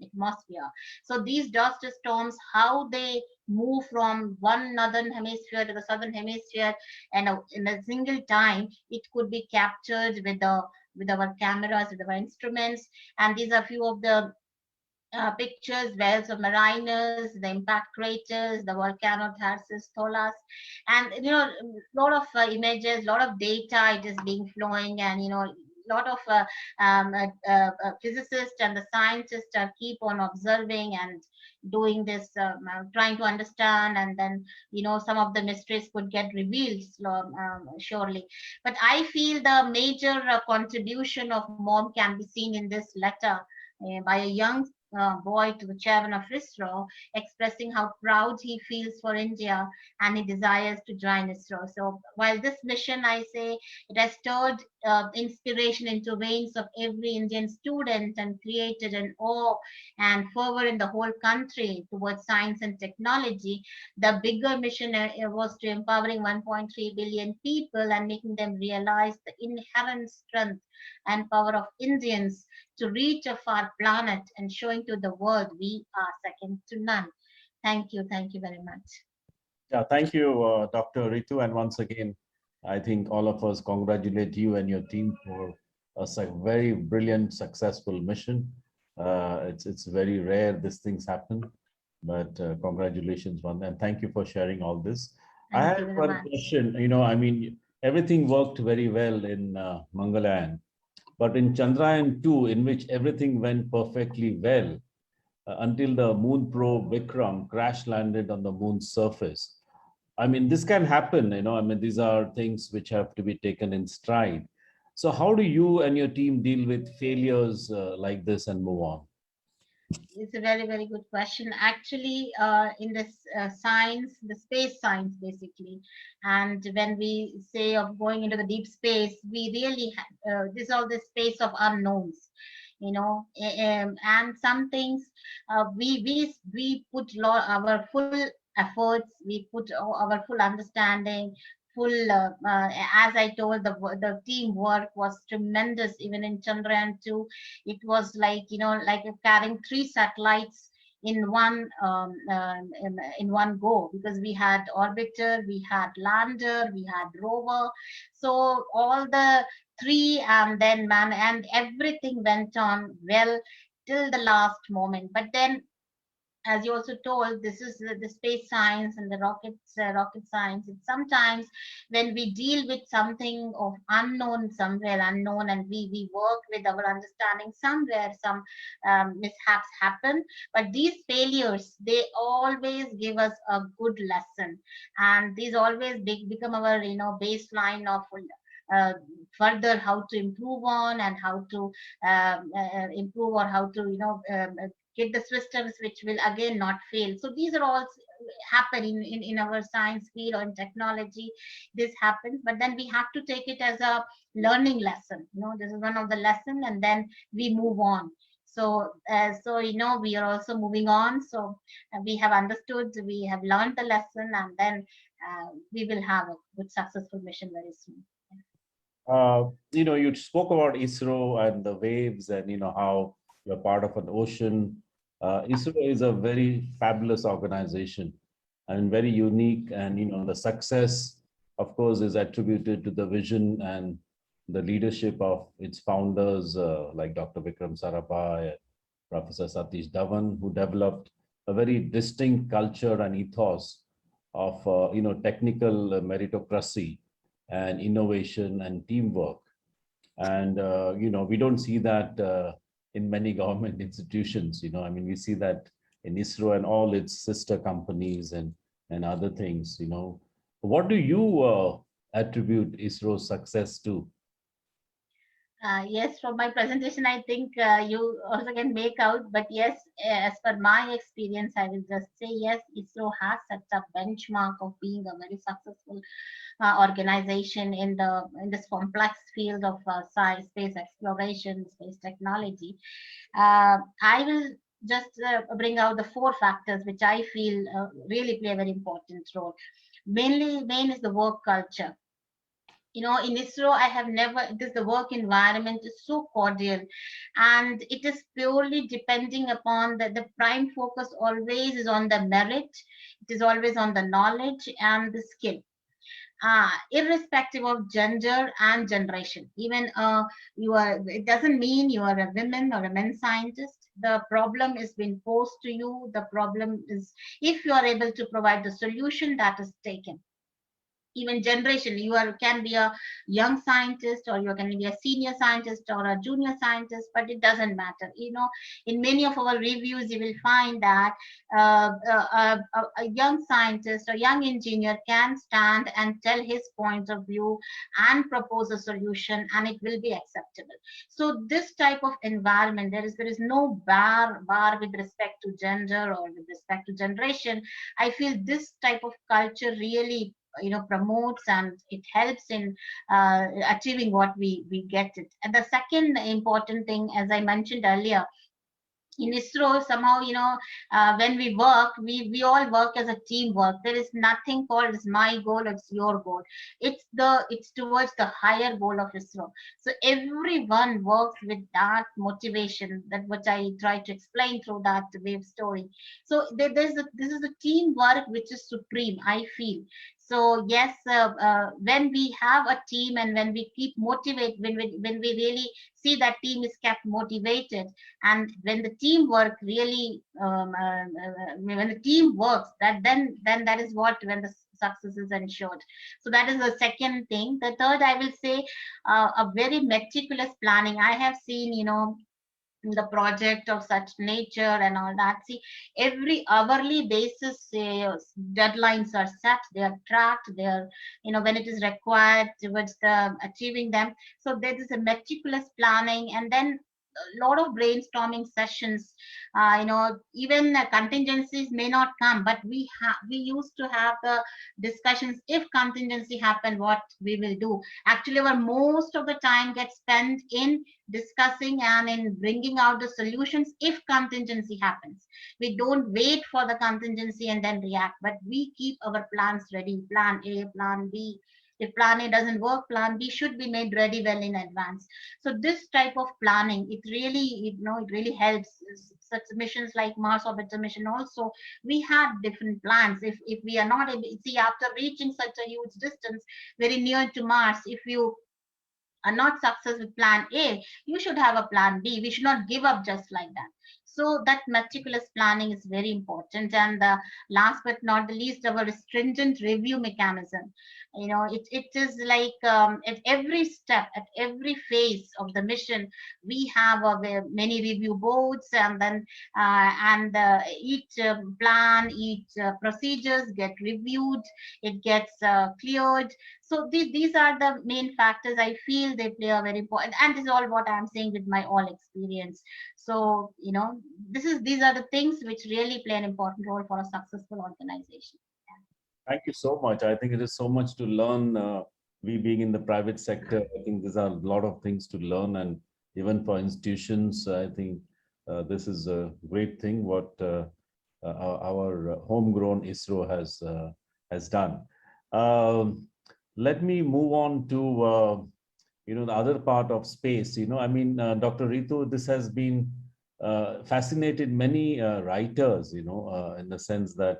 [SPEAKER 4] atmosphere. So these dust storms, how they move from one northern hemisphere to the southern hemisphere, and in a single time, it could be captured with our cameras, with our instruments. And these are few of the pictures, wells of Marinus, the impact craters, the volcano Tharsis, Tholas, and a lot of images, lot of data it is being flowing, and lot of physicists and the scientists keep on observing and doing this, trying to understand, and then some of the mysteries could get revealed surely. But I feel the major contribution of MOM can be seen in this letter by a young boy to the chairman of ISRO, expressing how proud he feels for India and he desires to join ISRO. So while this mission, I say, it has stirred inspiration into veins of every Indian student and created an awe and fervor in the whole country towards science and technology. The bigger mission was to empowering 1.3 billion people and making them realize the inherent strength and power of Indians to reach a far planet and showing to the world we are second to none. Thank you very much.
[SPEAKER 3] Yeah, thank you, Dr. Ritu. And once again, I think all of us congratulate you and your team for a very brilliant, successful mission. It's very rare these things happen, but congratulations on that. And thank you for sharing all this. I
[SPEAKER 4] Thank
[SPEAKER 3] have
[SPEAKER 4] you very
[SPEAKER 3] one
[SPEAKER 4] much.
[SPEAKER 3] question. I mean, everything worked very well in Mangalyaan, but in Chandrayaan-2, in which everything went perfectly well until the moon probe Vikram crash landed on the moon's surface. I mean, this can happen, I mean, these are things which have to be taken in stride. So how do you and your team deal with failures like this and move on?
[SPEAKER 4] It's a very, very good question. Actually, in this science, the space science basically, and when we say of going into the deep space, we really this is all the space of unknowns, and some things we put our full efforts, we put our full understanding, full as I told, the teamwork was tremendous. Even in Chandrayaan 2, it was like like carrying 3 satellites in one go, because we had orbiter, we had lander, we had rover. So all the three, and then man, and everything went on well till the last moment. But then, as you also told, this is the space science and the rocket science. It's sometimes when we deal with something of unknown, somewhere unknown, and we work with our understanding, somewhere some mishaps happen. But these failures, they always give us a good lesson, and these always become our baseline of uh, further how to improve on, and how to improve, or how to get the systems which will again not fail. So these are all happen in our science field or in technology. This happens, but then we have to take it as a learning lesson. This is one of the lesson, and then we move on. So we are also moving on. So we have understood, we have learned the lesson, and then we will have a good successful mission very soon.
[SPEAKER 3] You spoke about ISRO and the waves and, how you're part of an ocean. ISRO is a very fabulous organization and very unique. And, the success, of course, is attributed to the vision and the leadership of its founders, like Dr. Vikram Sarabhai, Professor Satish Dhawan, who developed a very distinct culture and ethos of, technical meritocracy and innovation and teamwork. And, we don't see that in many government institutions, I mean, we see that in ISRO and all its sister companies and other things, What do you attribute ISRO's success to?
[SPEAKER 4] Yes, from my presentation, I think you also can make out. But yes, as per my experience, I will just say yes, ISRO has set a benchmark of being a very successful organization in this complex field of science, space exploration, space technology. I will just bring out the 4 factors which I feel really play a very important role. Main is the work culture. In ISRO, I have never, this the work environment is so cordial, and it is purely depending upon the prime focus always is on the merit. It is always on the knowledge and the skill, irrespective of gender and generation. Even it doesn't mean you are a woman or a men scientist. The problem is being posed to you. The problem is, if you are able to provide the solution, that is taken. Even generation, can be a young scientist, or you can be a senior scientist or a junior scientist, but it doesn't matter. In many of our reviews, you will find that a young scientist or young engineer can stand and tell his point of view and propose a solution, and it will be acceptable. So this type of environment, there is no bar with respect to gender or with respect to generation. I feel this type of culture really promotes, and it helps in achieving what we get it. And the second important thing, as I mentioned earlier, in ISRO, somehow, when we work, we all work as a teamwork. There is nothing called as my goal, it's your goal. It's towards the higher goal of ISRO. So everyone works with that motivation, that what I try to explain through that wave story. So this is a teamwork which is supreme, I feel. So yes, when we have a team and when we keep motivate, when we really see that team is kept motivated, and when the teamwork really when the team works, that then that is what when the success is ensured. So that is the second thing. The third, I will say, a very meticulous planning. I have seen, the project of such nature and all that. See, every hourly basis, deadlines are set, they are tracked, they are, when it is required towards the achieving them. So there is a meticulous planning, and then a lot of brainstorming sessions. Even contingencies may not come, but we used to have the discussions. If contingency happen, what we will do. Actually, our most of the time gets spent in discussing and in bringing out the solutions if contingency happens. We don't wait for the contingency and then react, but we keep our plans ready. Plan A, plan B. If plan A doesn't work, plan B should be made ready well in advance. So this type of planning, it really helps. Such missions like Mars Orbiter mission also, we had different plans. If we are not able, see, after reaching such a huge distance, very near to Mars, if you are not success with plan A, you should have a plan B. We should not give up just like that. So that meticulous planning is very important. And last but not the least, our stringent review mechanism. It is like at every step, at every phase of the mission, we have many review boards, and then each plan, each procedures get reviewed, it gets cleared. So these are the main factors. I feel they play a very important, and this is all what I'm saying with my all experience. So these are the things which really play an important role for a successful organization.
[SPEAKER 3] Thank you so much. I think it is so much to learn. We being in the private sector, I think there's a lot of things to learn, and even for institutions, I think this is a great thing what our homegrown ISRO has done. Let me move on to the other part of space. I mean, Dr. Ritu, this has been fascinated many writers. In the sense that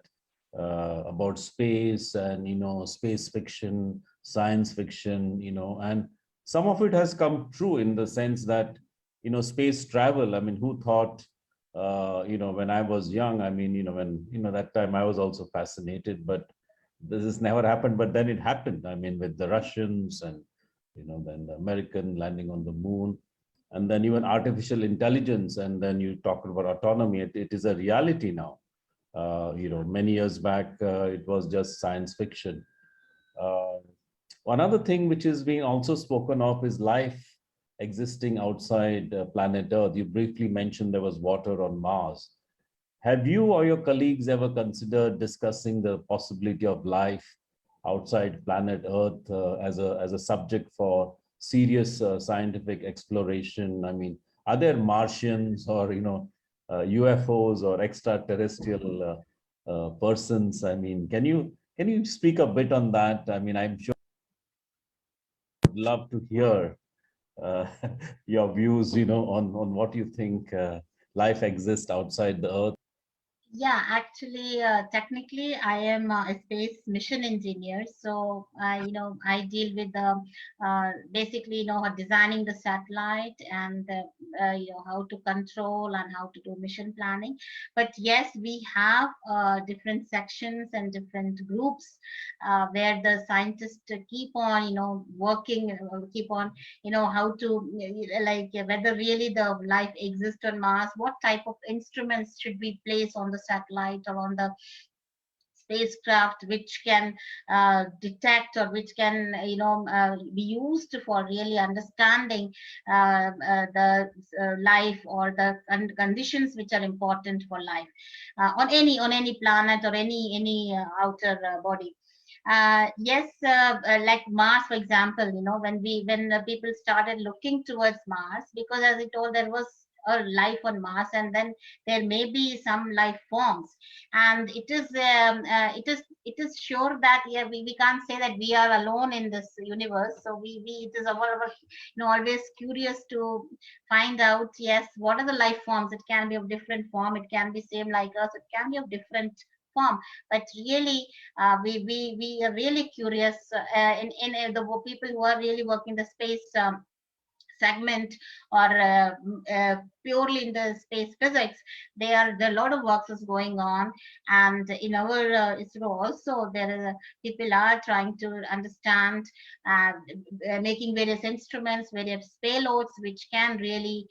[SPEAKER 3] about space and space fiction, science fiction. And some of it has come true in the sense that space travel. I mean, who thought? When I was young, I mean, when that time I was also fascinated, but this has never happened. But then it happened. I mean, with the Russians and then the American landing on the moon, and then even artificial intelligence, and then you talked about autonomy. It is a reality now. Many years back, it was just science fiction. One other thing which is being also spoken of is life existing outside planet Earth. You briefly mentioned there was water on Mars. Have you or your colleagues ever considered discussing the possibility of life outside planet Earth as a subject for serious scientific exploration? I mean, are there Martians or UFOs or extraterrestrial persons? I mean, can you speak a bit on that? I mean, I'm sure I would love to hear your views, on what you think life exists outside the Earth.
[SPEAKER 4] Yeah, actually, technically, I am a space mission engineer. So I deal with basically, designing the satellite and how to control and how to do mission planning. But yes, we have different sections and different groups where the scientists keep on, working, keep on, how to like whether really the life exists on Mars, what type of instruments should we place on the satellite or on the spacecraft which can detect or which can be used for really understanding the life or the conditions which are important for life on any planet or any outer body. Yes, like Mars, for example, when the people started looking towards Mars, because as I told, there was a life on Mars, and then there may be some life forms, and it is sure that yeah, we can't say that we are alone in this universe. So we it is our always curious to find out, yes, what are the life forms. It can be of different form, it can be same like us, it can be of different form. But really, we are really curious in the people who are really working the space segment, or purely in the space physics. There are a lot of works is going on, and in our ISRO also there is people are trying to understand, uh, making various instruments, various payloads which can really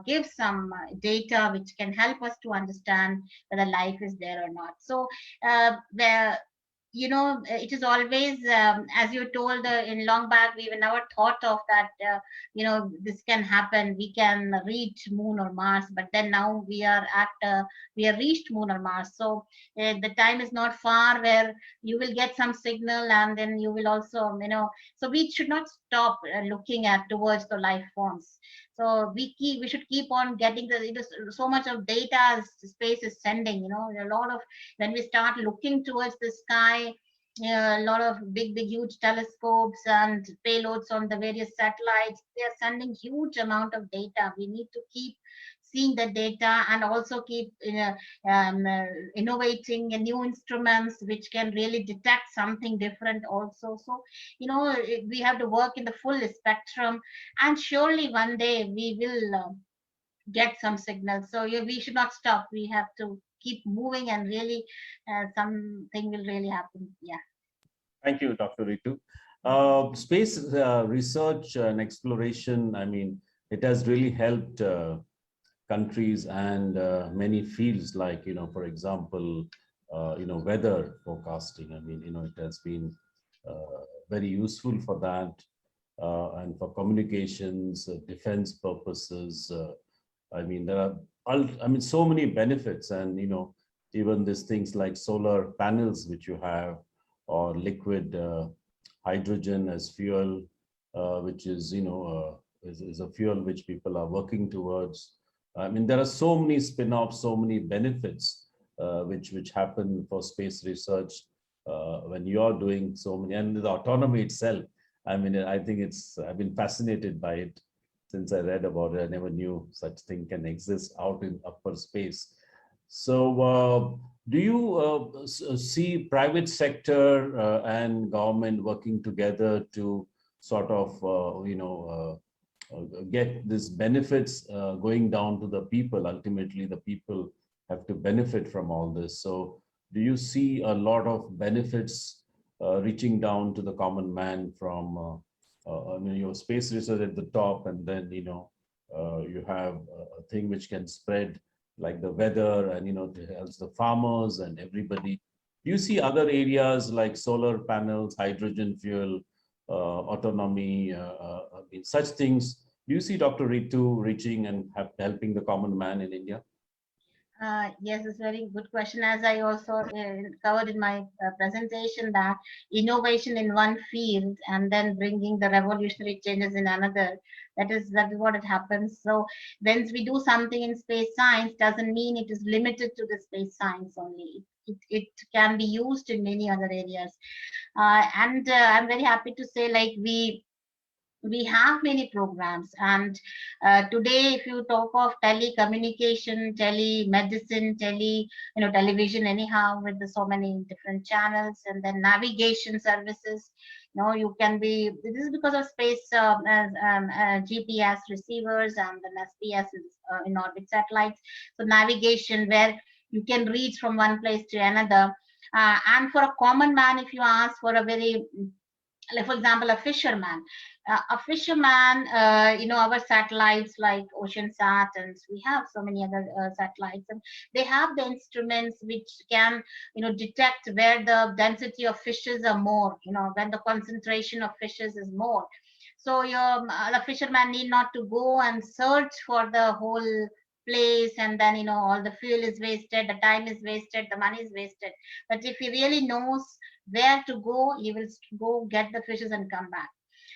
[SPEAKER 4] give some data which can help us to understand whether life is there or not. So the it is always, as you told, in long back, we were never thought of that, this can happen, we can reach moon or Mars, but then now we have reached moon or Mars. So the time is not far where you will get some signal, and then you will also, so we should not stop looking at towards the life forms. So we should keep on getting so much of data as space is sending, a lot of, when we start looking towards the sky, a lot of big huge telescopes and payloads on the various satellites, they are sending huge amount of data. We need to keep seeing the data, and also keep innovating new instruments which can really detect something different also. So we have to work in the full spectrum, and surely one day we will get some signals. So we should not stop. We have to keep moving, and really something will really happen. Yeah.
[SPEAKER 3] Thank you, Dr. Ritu. Space research and exploration, I mean, it has really helped countries and many fields, like, for example, weather forecasting. I mean, it has been very useful for that, and for communications, defense purposes. I mean, there are, so many benefits, and, even these things like solar panels, which you have, or liquid hydrogen as fuel, which is, is a fuel which people are working towards. I mean, there are so many spin-offs, so many benefits which happen for space research when you are doing so many, and the autonomy itself. I mean, I think I've been fascinated by it since I read about it. I never knew such thing can exist out in upper space. So do you see private sector and government working together to sort of, get these benefits going down to the people? Ultimately, the people have to benefit from all this. So do you see a lot of benefits reaching down to the common man from, your space research at the top, and then, you have a thing which can spread like the weather, and, it helps the farmers and everybody. Do you see other areas like solar panels, hydrogen fuel, autonomy, such things? Do you see Dr. Ritu reaching and helping the common man in India?
[SPEAKER 4] Yes, it's a very good question. As I also covered in my presentation, that innovation in one field and then bringing the revolutionary changes in another, that is what it happens. So when we do something in space science, doesn't mean it is limited to the space science only. It can be used in many other areas. And I'm very happy to say, like, we have many programs, and today if you talk of telecommunication, telemedicine, television, anyhow, with so many different channels, and then navigation services, you can be, this is because of space, GPS receivers, and then SPS is in orbit satellites. So navigation, where you can reach from one place to another, and for a common man, if you ask for a very, like, for example, a fisherman, our satellites like OceanSat, and we have so many other satellites, and they have the instruments which can, detect where the density of fishes are more, when the concentration of fishes is more. So the fisherman need not to go and search for the whole place, and then, all the fuel is wasted, the time is wasted, the money is wasted. But if he really knows where to go, he will go get the fishes and come back.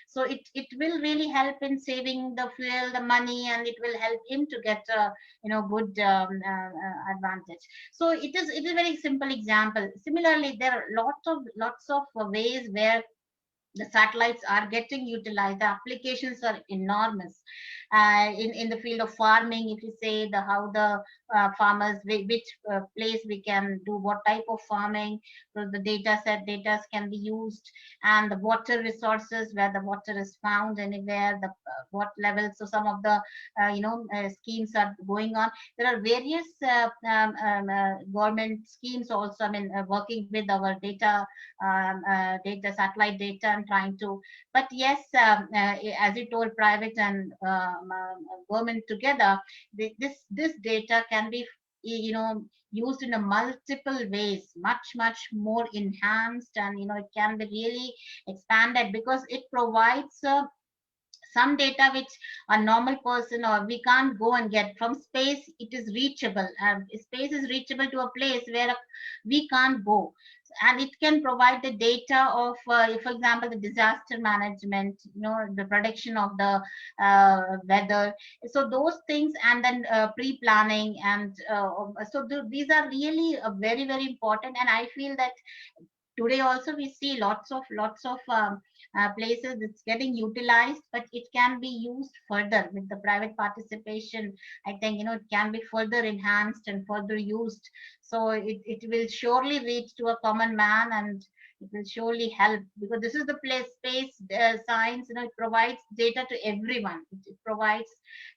[SPEAKER 4] So it will really help in saving the fuel, the money, and it will help him to get a good advantage. So it is a very simple example. Similarly, there are lots of ways where the satellites are getting utilized. The applications are enormous. In the field of farming, if you say the how the farmers, which place we can do what type of farming, so the data can be used, and the water resources, where the water is found anywhere, the what levels. So some of the schemes are going on. There are various government schemes also. I mean, working with our data satellite data and trying to. But yes, as you told, private and government together, this data can be used in a multiple ways, much more enhanced, and it can be really expanded, because it provides some data which a normal person or we can't go and get from space. It is reachable, space is reachable to a place where we can't go, and it can provide the data of for example, the disaster management, the prediction of the weather, so those things, and then pre-planning, and these are really very important. And I feel that today also we see lots of places it's getting utilized, but it can be used further with the private participation. I think it can be further enhanced and further used, so it will surely reach to a common man, and it will surely help, because this is the place space science. It provides data to everyone. It provides,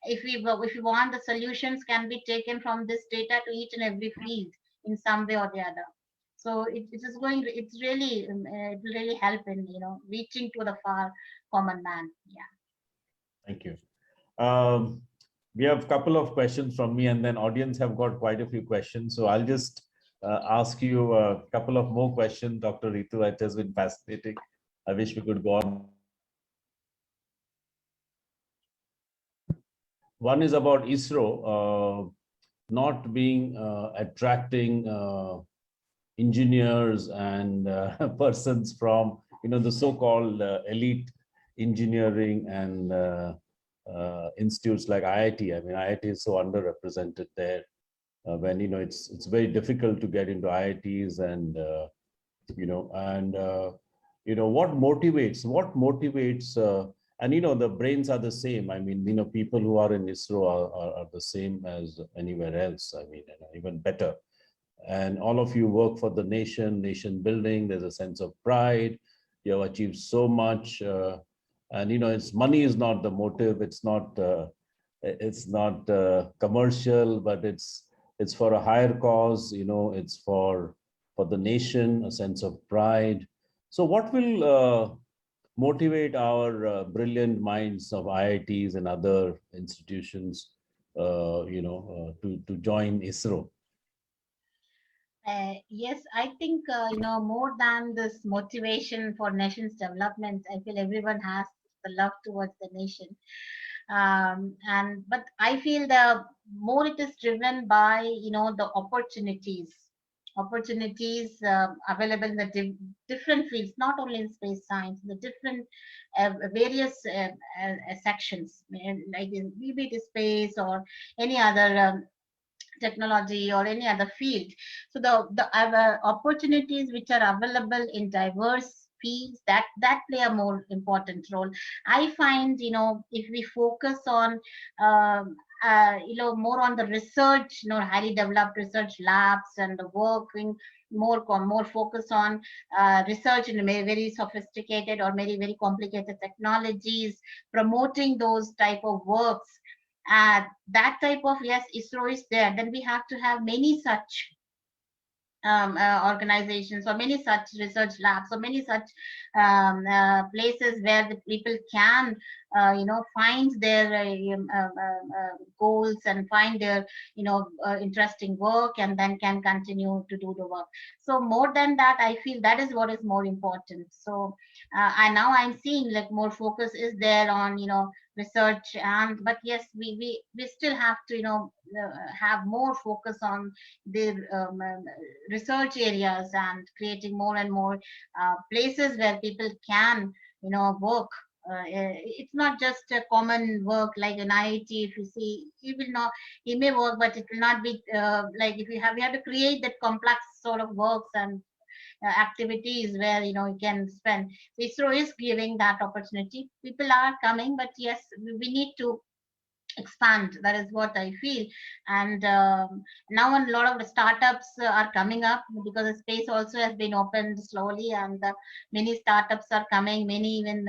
[SPEAKER 4] if we want, the solutions can be taken from this data to each and every field in some way or the other. So it's really it will really help in reaching to the far common man. Yeah.
[SPEAKER 3] Thank you. We have a couple of questions from me, and then audience have got quite a few questions. So I'll just ask you a couple of more questions, Dr. Ritu. It has been fascinating. I wish we could go on. One is about ISRO not being attracting engineers and persons from the so-called elite engineering and institutes like IIT. I mean, IIT is so underrepresented there. When it's very difficult to get into IITs, and what motivates and the brains are the same. I mean, people who are in ISRO are the same as anywhere else. I mean, even better. And all of you work for the nation building. There's a sense of pride. You have achieved so much, and it's money is not the motive. It's not commercial, but it's for a higher cause. It's for the nation, a sense of pride. So what will motivate our brilliant minds of IITs and other institutions, to join ISRO?
[SPEAKER 4] Yes, I think more than this motivation for nation's development, I feel everyone has the love towards the nation, but I feel the more it is driven by the opportunities available in the different fields, not only in space science, the different various sections, like in be it space or any other technology or any other field. So the opportunities which are available in diverse fields, that play a more important role. I find if we focus on more on the research, highly developed research labs, and the working more focus on research in very sophisticated or very complicated technologies, promoting those type of works, that type of, yes, ISRO is there, then we have to have many such organizations, or many such research labs, or many such places where the people can find their goals and find their interesting work, and then can continue to do the work. So more than that, I feel that is what is more important. So I'm seeing like more focus is there on research, but yes, we still have to have more focus on the research areas, and creating more and more places where people can work. It's not just a common work like an IIT. If you see, he may work, but it will not be like if we have to create that complex sort of works, and activities where you can spend. ISRO is giving that opportunity. People are coming, but yes, we need to expand. That is what I feel. And now a lot of the startups are coming up because the space also has been opened slowly, and many startups are coming. Many even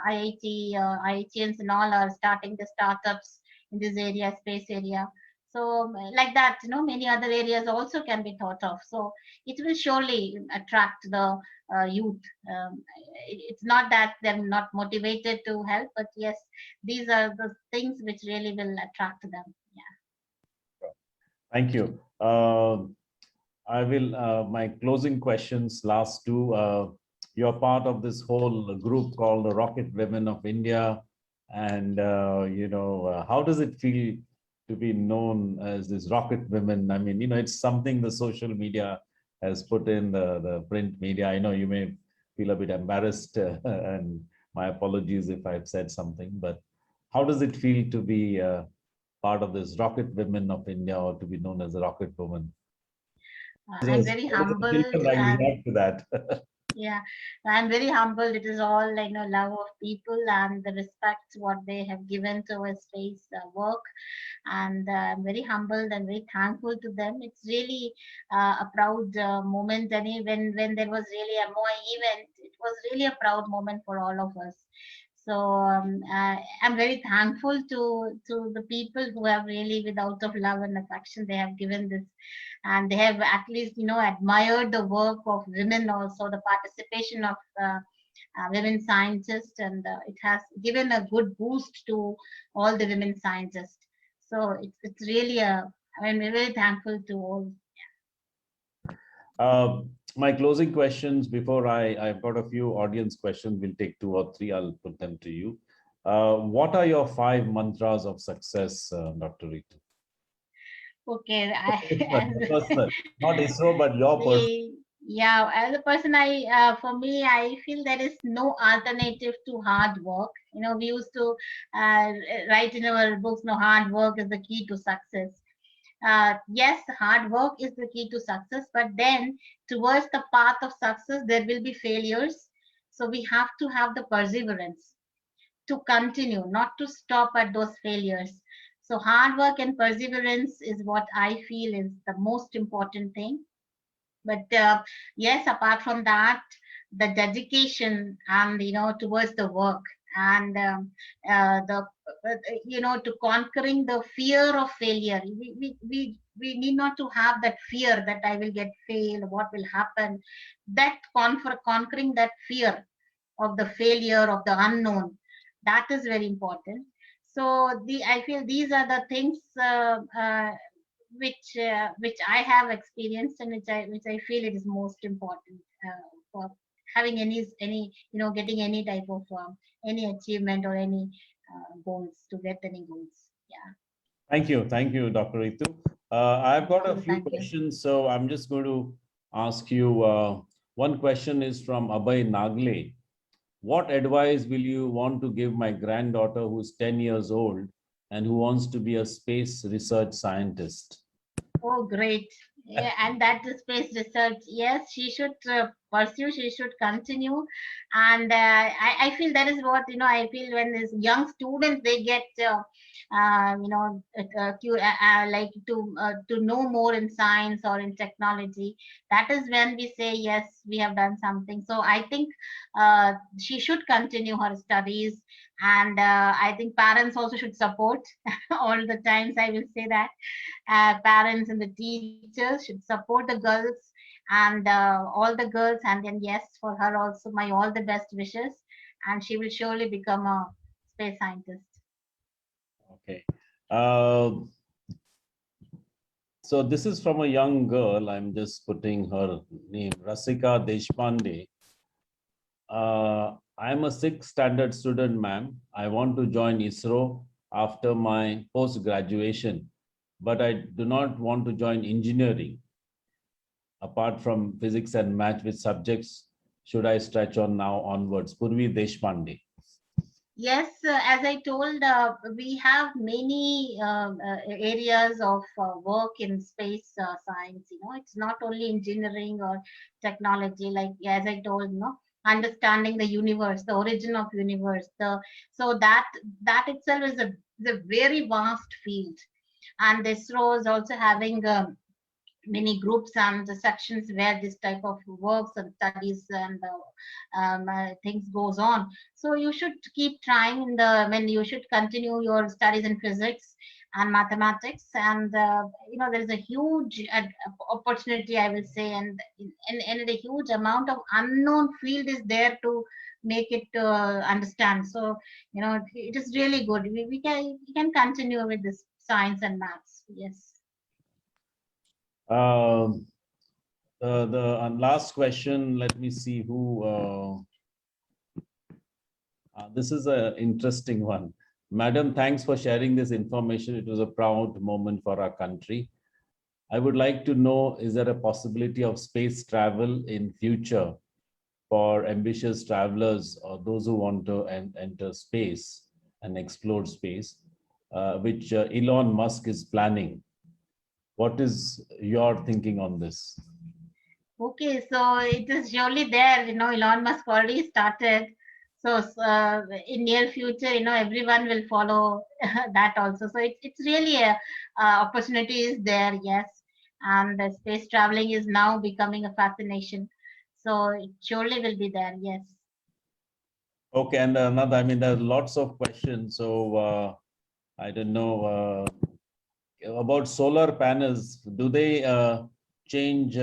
[SPEAKER 4] IITians and all are starting the startups in this area, space area. So like that, many other areas also can be thought of. So it will surely attract the youth. It's not that they're not motivated to help, but yes, these are the things which really will attract them. Yeah.
[SPEAKER 3] Thank you. I will, my closing questions, last two. You're part of this whole group called the Rocket Women of India. And, how does it feel to be known as this Rocket Women? I mean, it's something the social media has put in the print media. I know you may feel a bit embarrassed, and my apologies if I've said something, but how does it feel to be part of this Rocket Women of India, or to be known as a Rocket Woman?
[SPEAKER 4] I'm very humbled, and
[SPEAKER 3] To that.
[SPEAKER 4] yeah, I'm very humbled. It is all love of people and the respect what they have given to our space work, and I'm very humbled and very thankful to them. It's really a proud moment. And when there was really a MOI event, it was really a proud moment for all of us. So I'm very thankful to the people who have really, with out of love and affection, they have given this, and they have at least admired the work of women, also the participation of women scientists, and it has given a good boost to all the women scientists. So it's really I'm very thankful to all.
[SPEAKER 3] My closing questions before I've got a few audience questions. We'll take 2 or 3. I'll put them to you. What are your 5 mantras of success, Dr. Ritu?
[SPEAKER 4] Okay,
[SPEAKER 3] Personal, not ISRO, but your personal.
[SPEAKER 4] Yeah, as a person, for me, I feel there is no alternative to hard work. We used to write in our books, no, hard work is the key to success. Yes, hard work is the key to success, but then towards the path of success, there will be failures. So we have to have the perseverance to continue, not to stop at those failures. So hard work and perseverance is what I feel is the most important thing. But yes, apart from that, the dedication and towards the work, and the to conquering the fear of failure. We need not to have that fear that I will get failed, what will happen. That conquering that fear of the failure, of the unknown, that is very important. So I feel these are the things which I have experienced, and which I feel it is most important for having any getting any type of any achievement or any goals, to get any goals. Yeah.
[SPEAKER 3] Thank you, Dr. Ritu. I've got a few
[SPEAKER 4] Thank you.
[SPEAKER 3] questions, so I'm just going to ask you. One question is from Abhay Nagle. What advice will you want to give my granddaughter who's 10 years old and who wants to be a space research scientist?
[SPEAKER 4] Oh, great. Yeah, and that is space research. Yes, she should pursue, she should continue. And I feel that is what, I feel when these young students, they get, like to know more in science or in technology. That is when we say, yes, we have done something. So I think she should continue her studies. And I think parents also should support all the times. I will say that parents and the teachers should support the girls, and all the girls, and then yes, for her also my all the best wishes, and she will surely become a space scientist.
[SPEAKER 3] Okay. So this is from a young girl. I'm just putting her name, Rasika Deshpande. I'm a 6th standard student, ma'am. I want to join ISRO after my post-graduation, but I do not want to join engineering. Apart from physics and math, which subjects should I stretch on now onwards? Purvi Deshpande.
[SPEAKER 4] Yes, as I told, we have many areas of work in space science. It's not only engineering or technology. Like as I told, understanding the universe, the origin of universe. So that itself is a very vast field. And ISRO is also having many groups and sections where this type of works and studies and things goes on. So you should keep trying when you should continue your studies in physics and mathematics, and there is a huge opportunity, I will say, and a huge amount of unknown field is there to make it understand. So it is really good. We can continue with this science and maths. Yes.
[SPEAKER 3] Um, the last question, let me see who. This is an interesting one. Madam, thanks for sharing this information. It was a proud moment for our country. I would like to know, is there a possibility of space travel in future for ambitious travelers or those who want to enter space and explore space, which Elon Musk is planning? What is your thinking on this?
[SPEAKER 4] Okay, so it is surely there. Elon Musk already started. So in near future, everyone will follow that also. So it's really a opportunity is there, yes. And the space traveling is now becoming a fascination. So it surely will be there, yes.
[SPEAKER 3] Okay, and another, I mean, there are lots of questions. So I don't know about solar panels. Do they change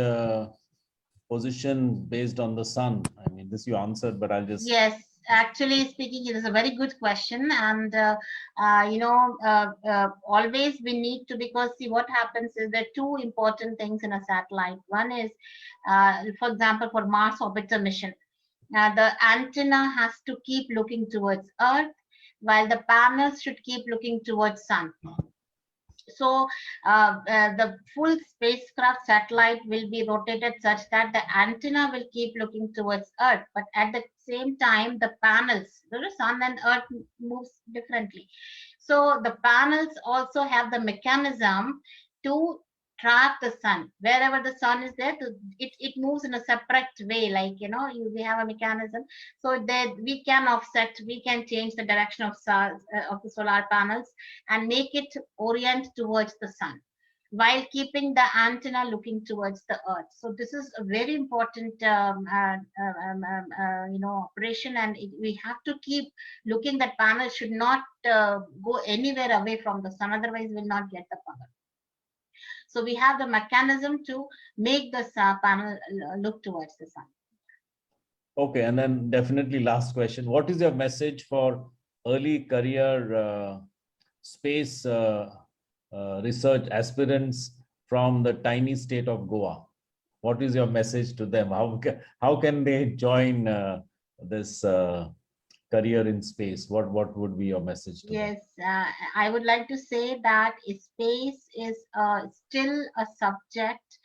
[SPEAKER 3] position based on the sun? I mean, this you answered, but I'll just.
[SPEAKER 4] Yes, actually speaking, it is a very good question, and always we need to, because see what happens is there are two important things in a satellite. One is, for example, for Mars orbiter mission, the antenna has to keep looking towards Earth, while the panels should keep looking towards Sun. So the full spacecraft satellite will be rotated such that the antenna will keep looking towards Earth, but at the same time, the panels, the sun and Earth moves differently. So the panels also have the mechanism to track the sun. Wherever the sun is there, it moves in a separate way. Like, we have a mechanism. So that we can offset, we can change the direction of the solar panels and make it orient towards the sun while keeping the antenna looking towards the earth. So this is a very important operation, and we have to keep looking. That panel should not go anywhere away from the sun, otherwise we'll not get the power. So we have the mechanism to make the panel look towards the sun.
[SPEAKER 3] Okay, and then definitely last question. What is your message for early career space research aspirants from the tiny state of Goa? What is your message to them? How can they join this career in space? What would be your message to them?
[SPEAKER 4] Yes, I would like to say that space is still a subject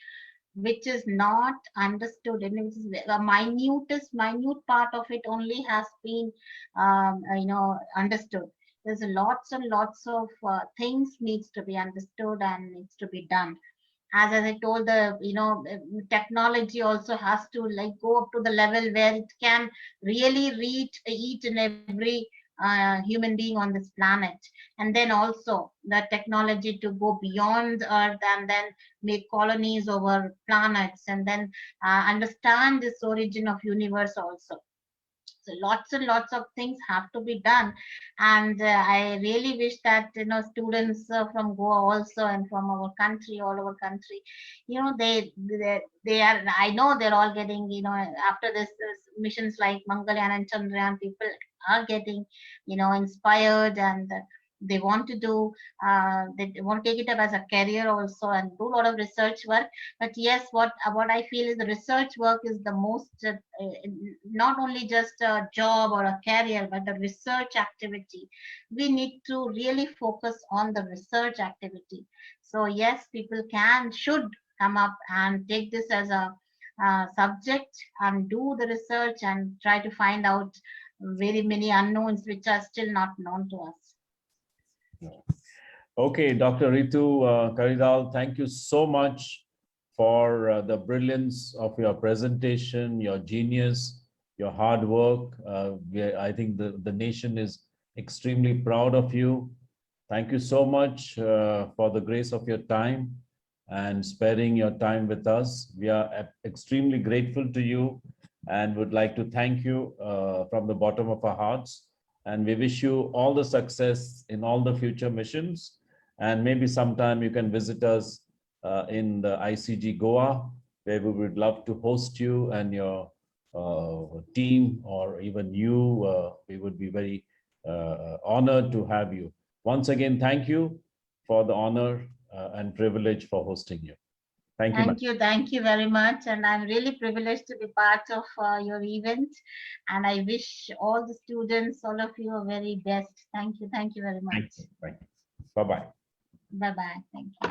[SPEAKER 4] which is not understood, and it is the minute part of it only has been understood. There's lots and lots of things needs to be understood and needs to be done. As I told, the technology also has to like go up to the level where it can really reach each and every human being on this planet, and then also the technology to go beyond Earth and then make colonies over planets, and then understand this origin of universe also. So lots and lots of things have to be done, and I really wish that students from Goa also and from our country, all over country, they are. I know they're all getting after this missions like Mangalyaan and Chandrayaan, people are getting inspired, and they want to do they want to take it up as a career also and do a lot of research work. But yes, what I feel is the research work is the most not only just a job or a career, but the research activity. We need to really focus on the research activity. So yes, people should come up and take this as a subject and do the research and try to find out very many unknowns which are still not known to us.
[SPEAKER 3] Okay, Dr. Ritu Karidhal, thank you so much for the brilliance of your presentation, your genius, your hard work. I think the nation is extremely proud of you. Thank you so much for the grace of your time and sparing your time with us. We are extremely grateful to you and would like to thank you from the bottom of our hearts. And we wish you all the success in all the future missions. And maybe sometime you can visit us in the ICG Goa, where we would love to host you and your team, or even you. We would be very honored to have you. Once again, thank you for the honor and privilege for hosting you. Thank you.
[SPEAKER 4] Thank you very much. And I'm really privileged to be part of your event. And I wish all the students, all of you, are very best. Thank you very much.
[SPEAKER 3] Thank you. Bye-bye.
[SPEAKER 4] Bye-bye. Thank you.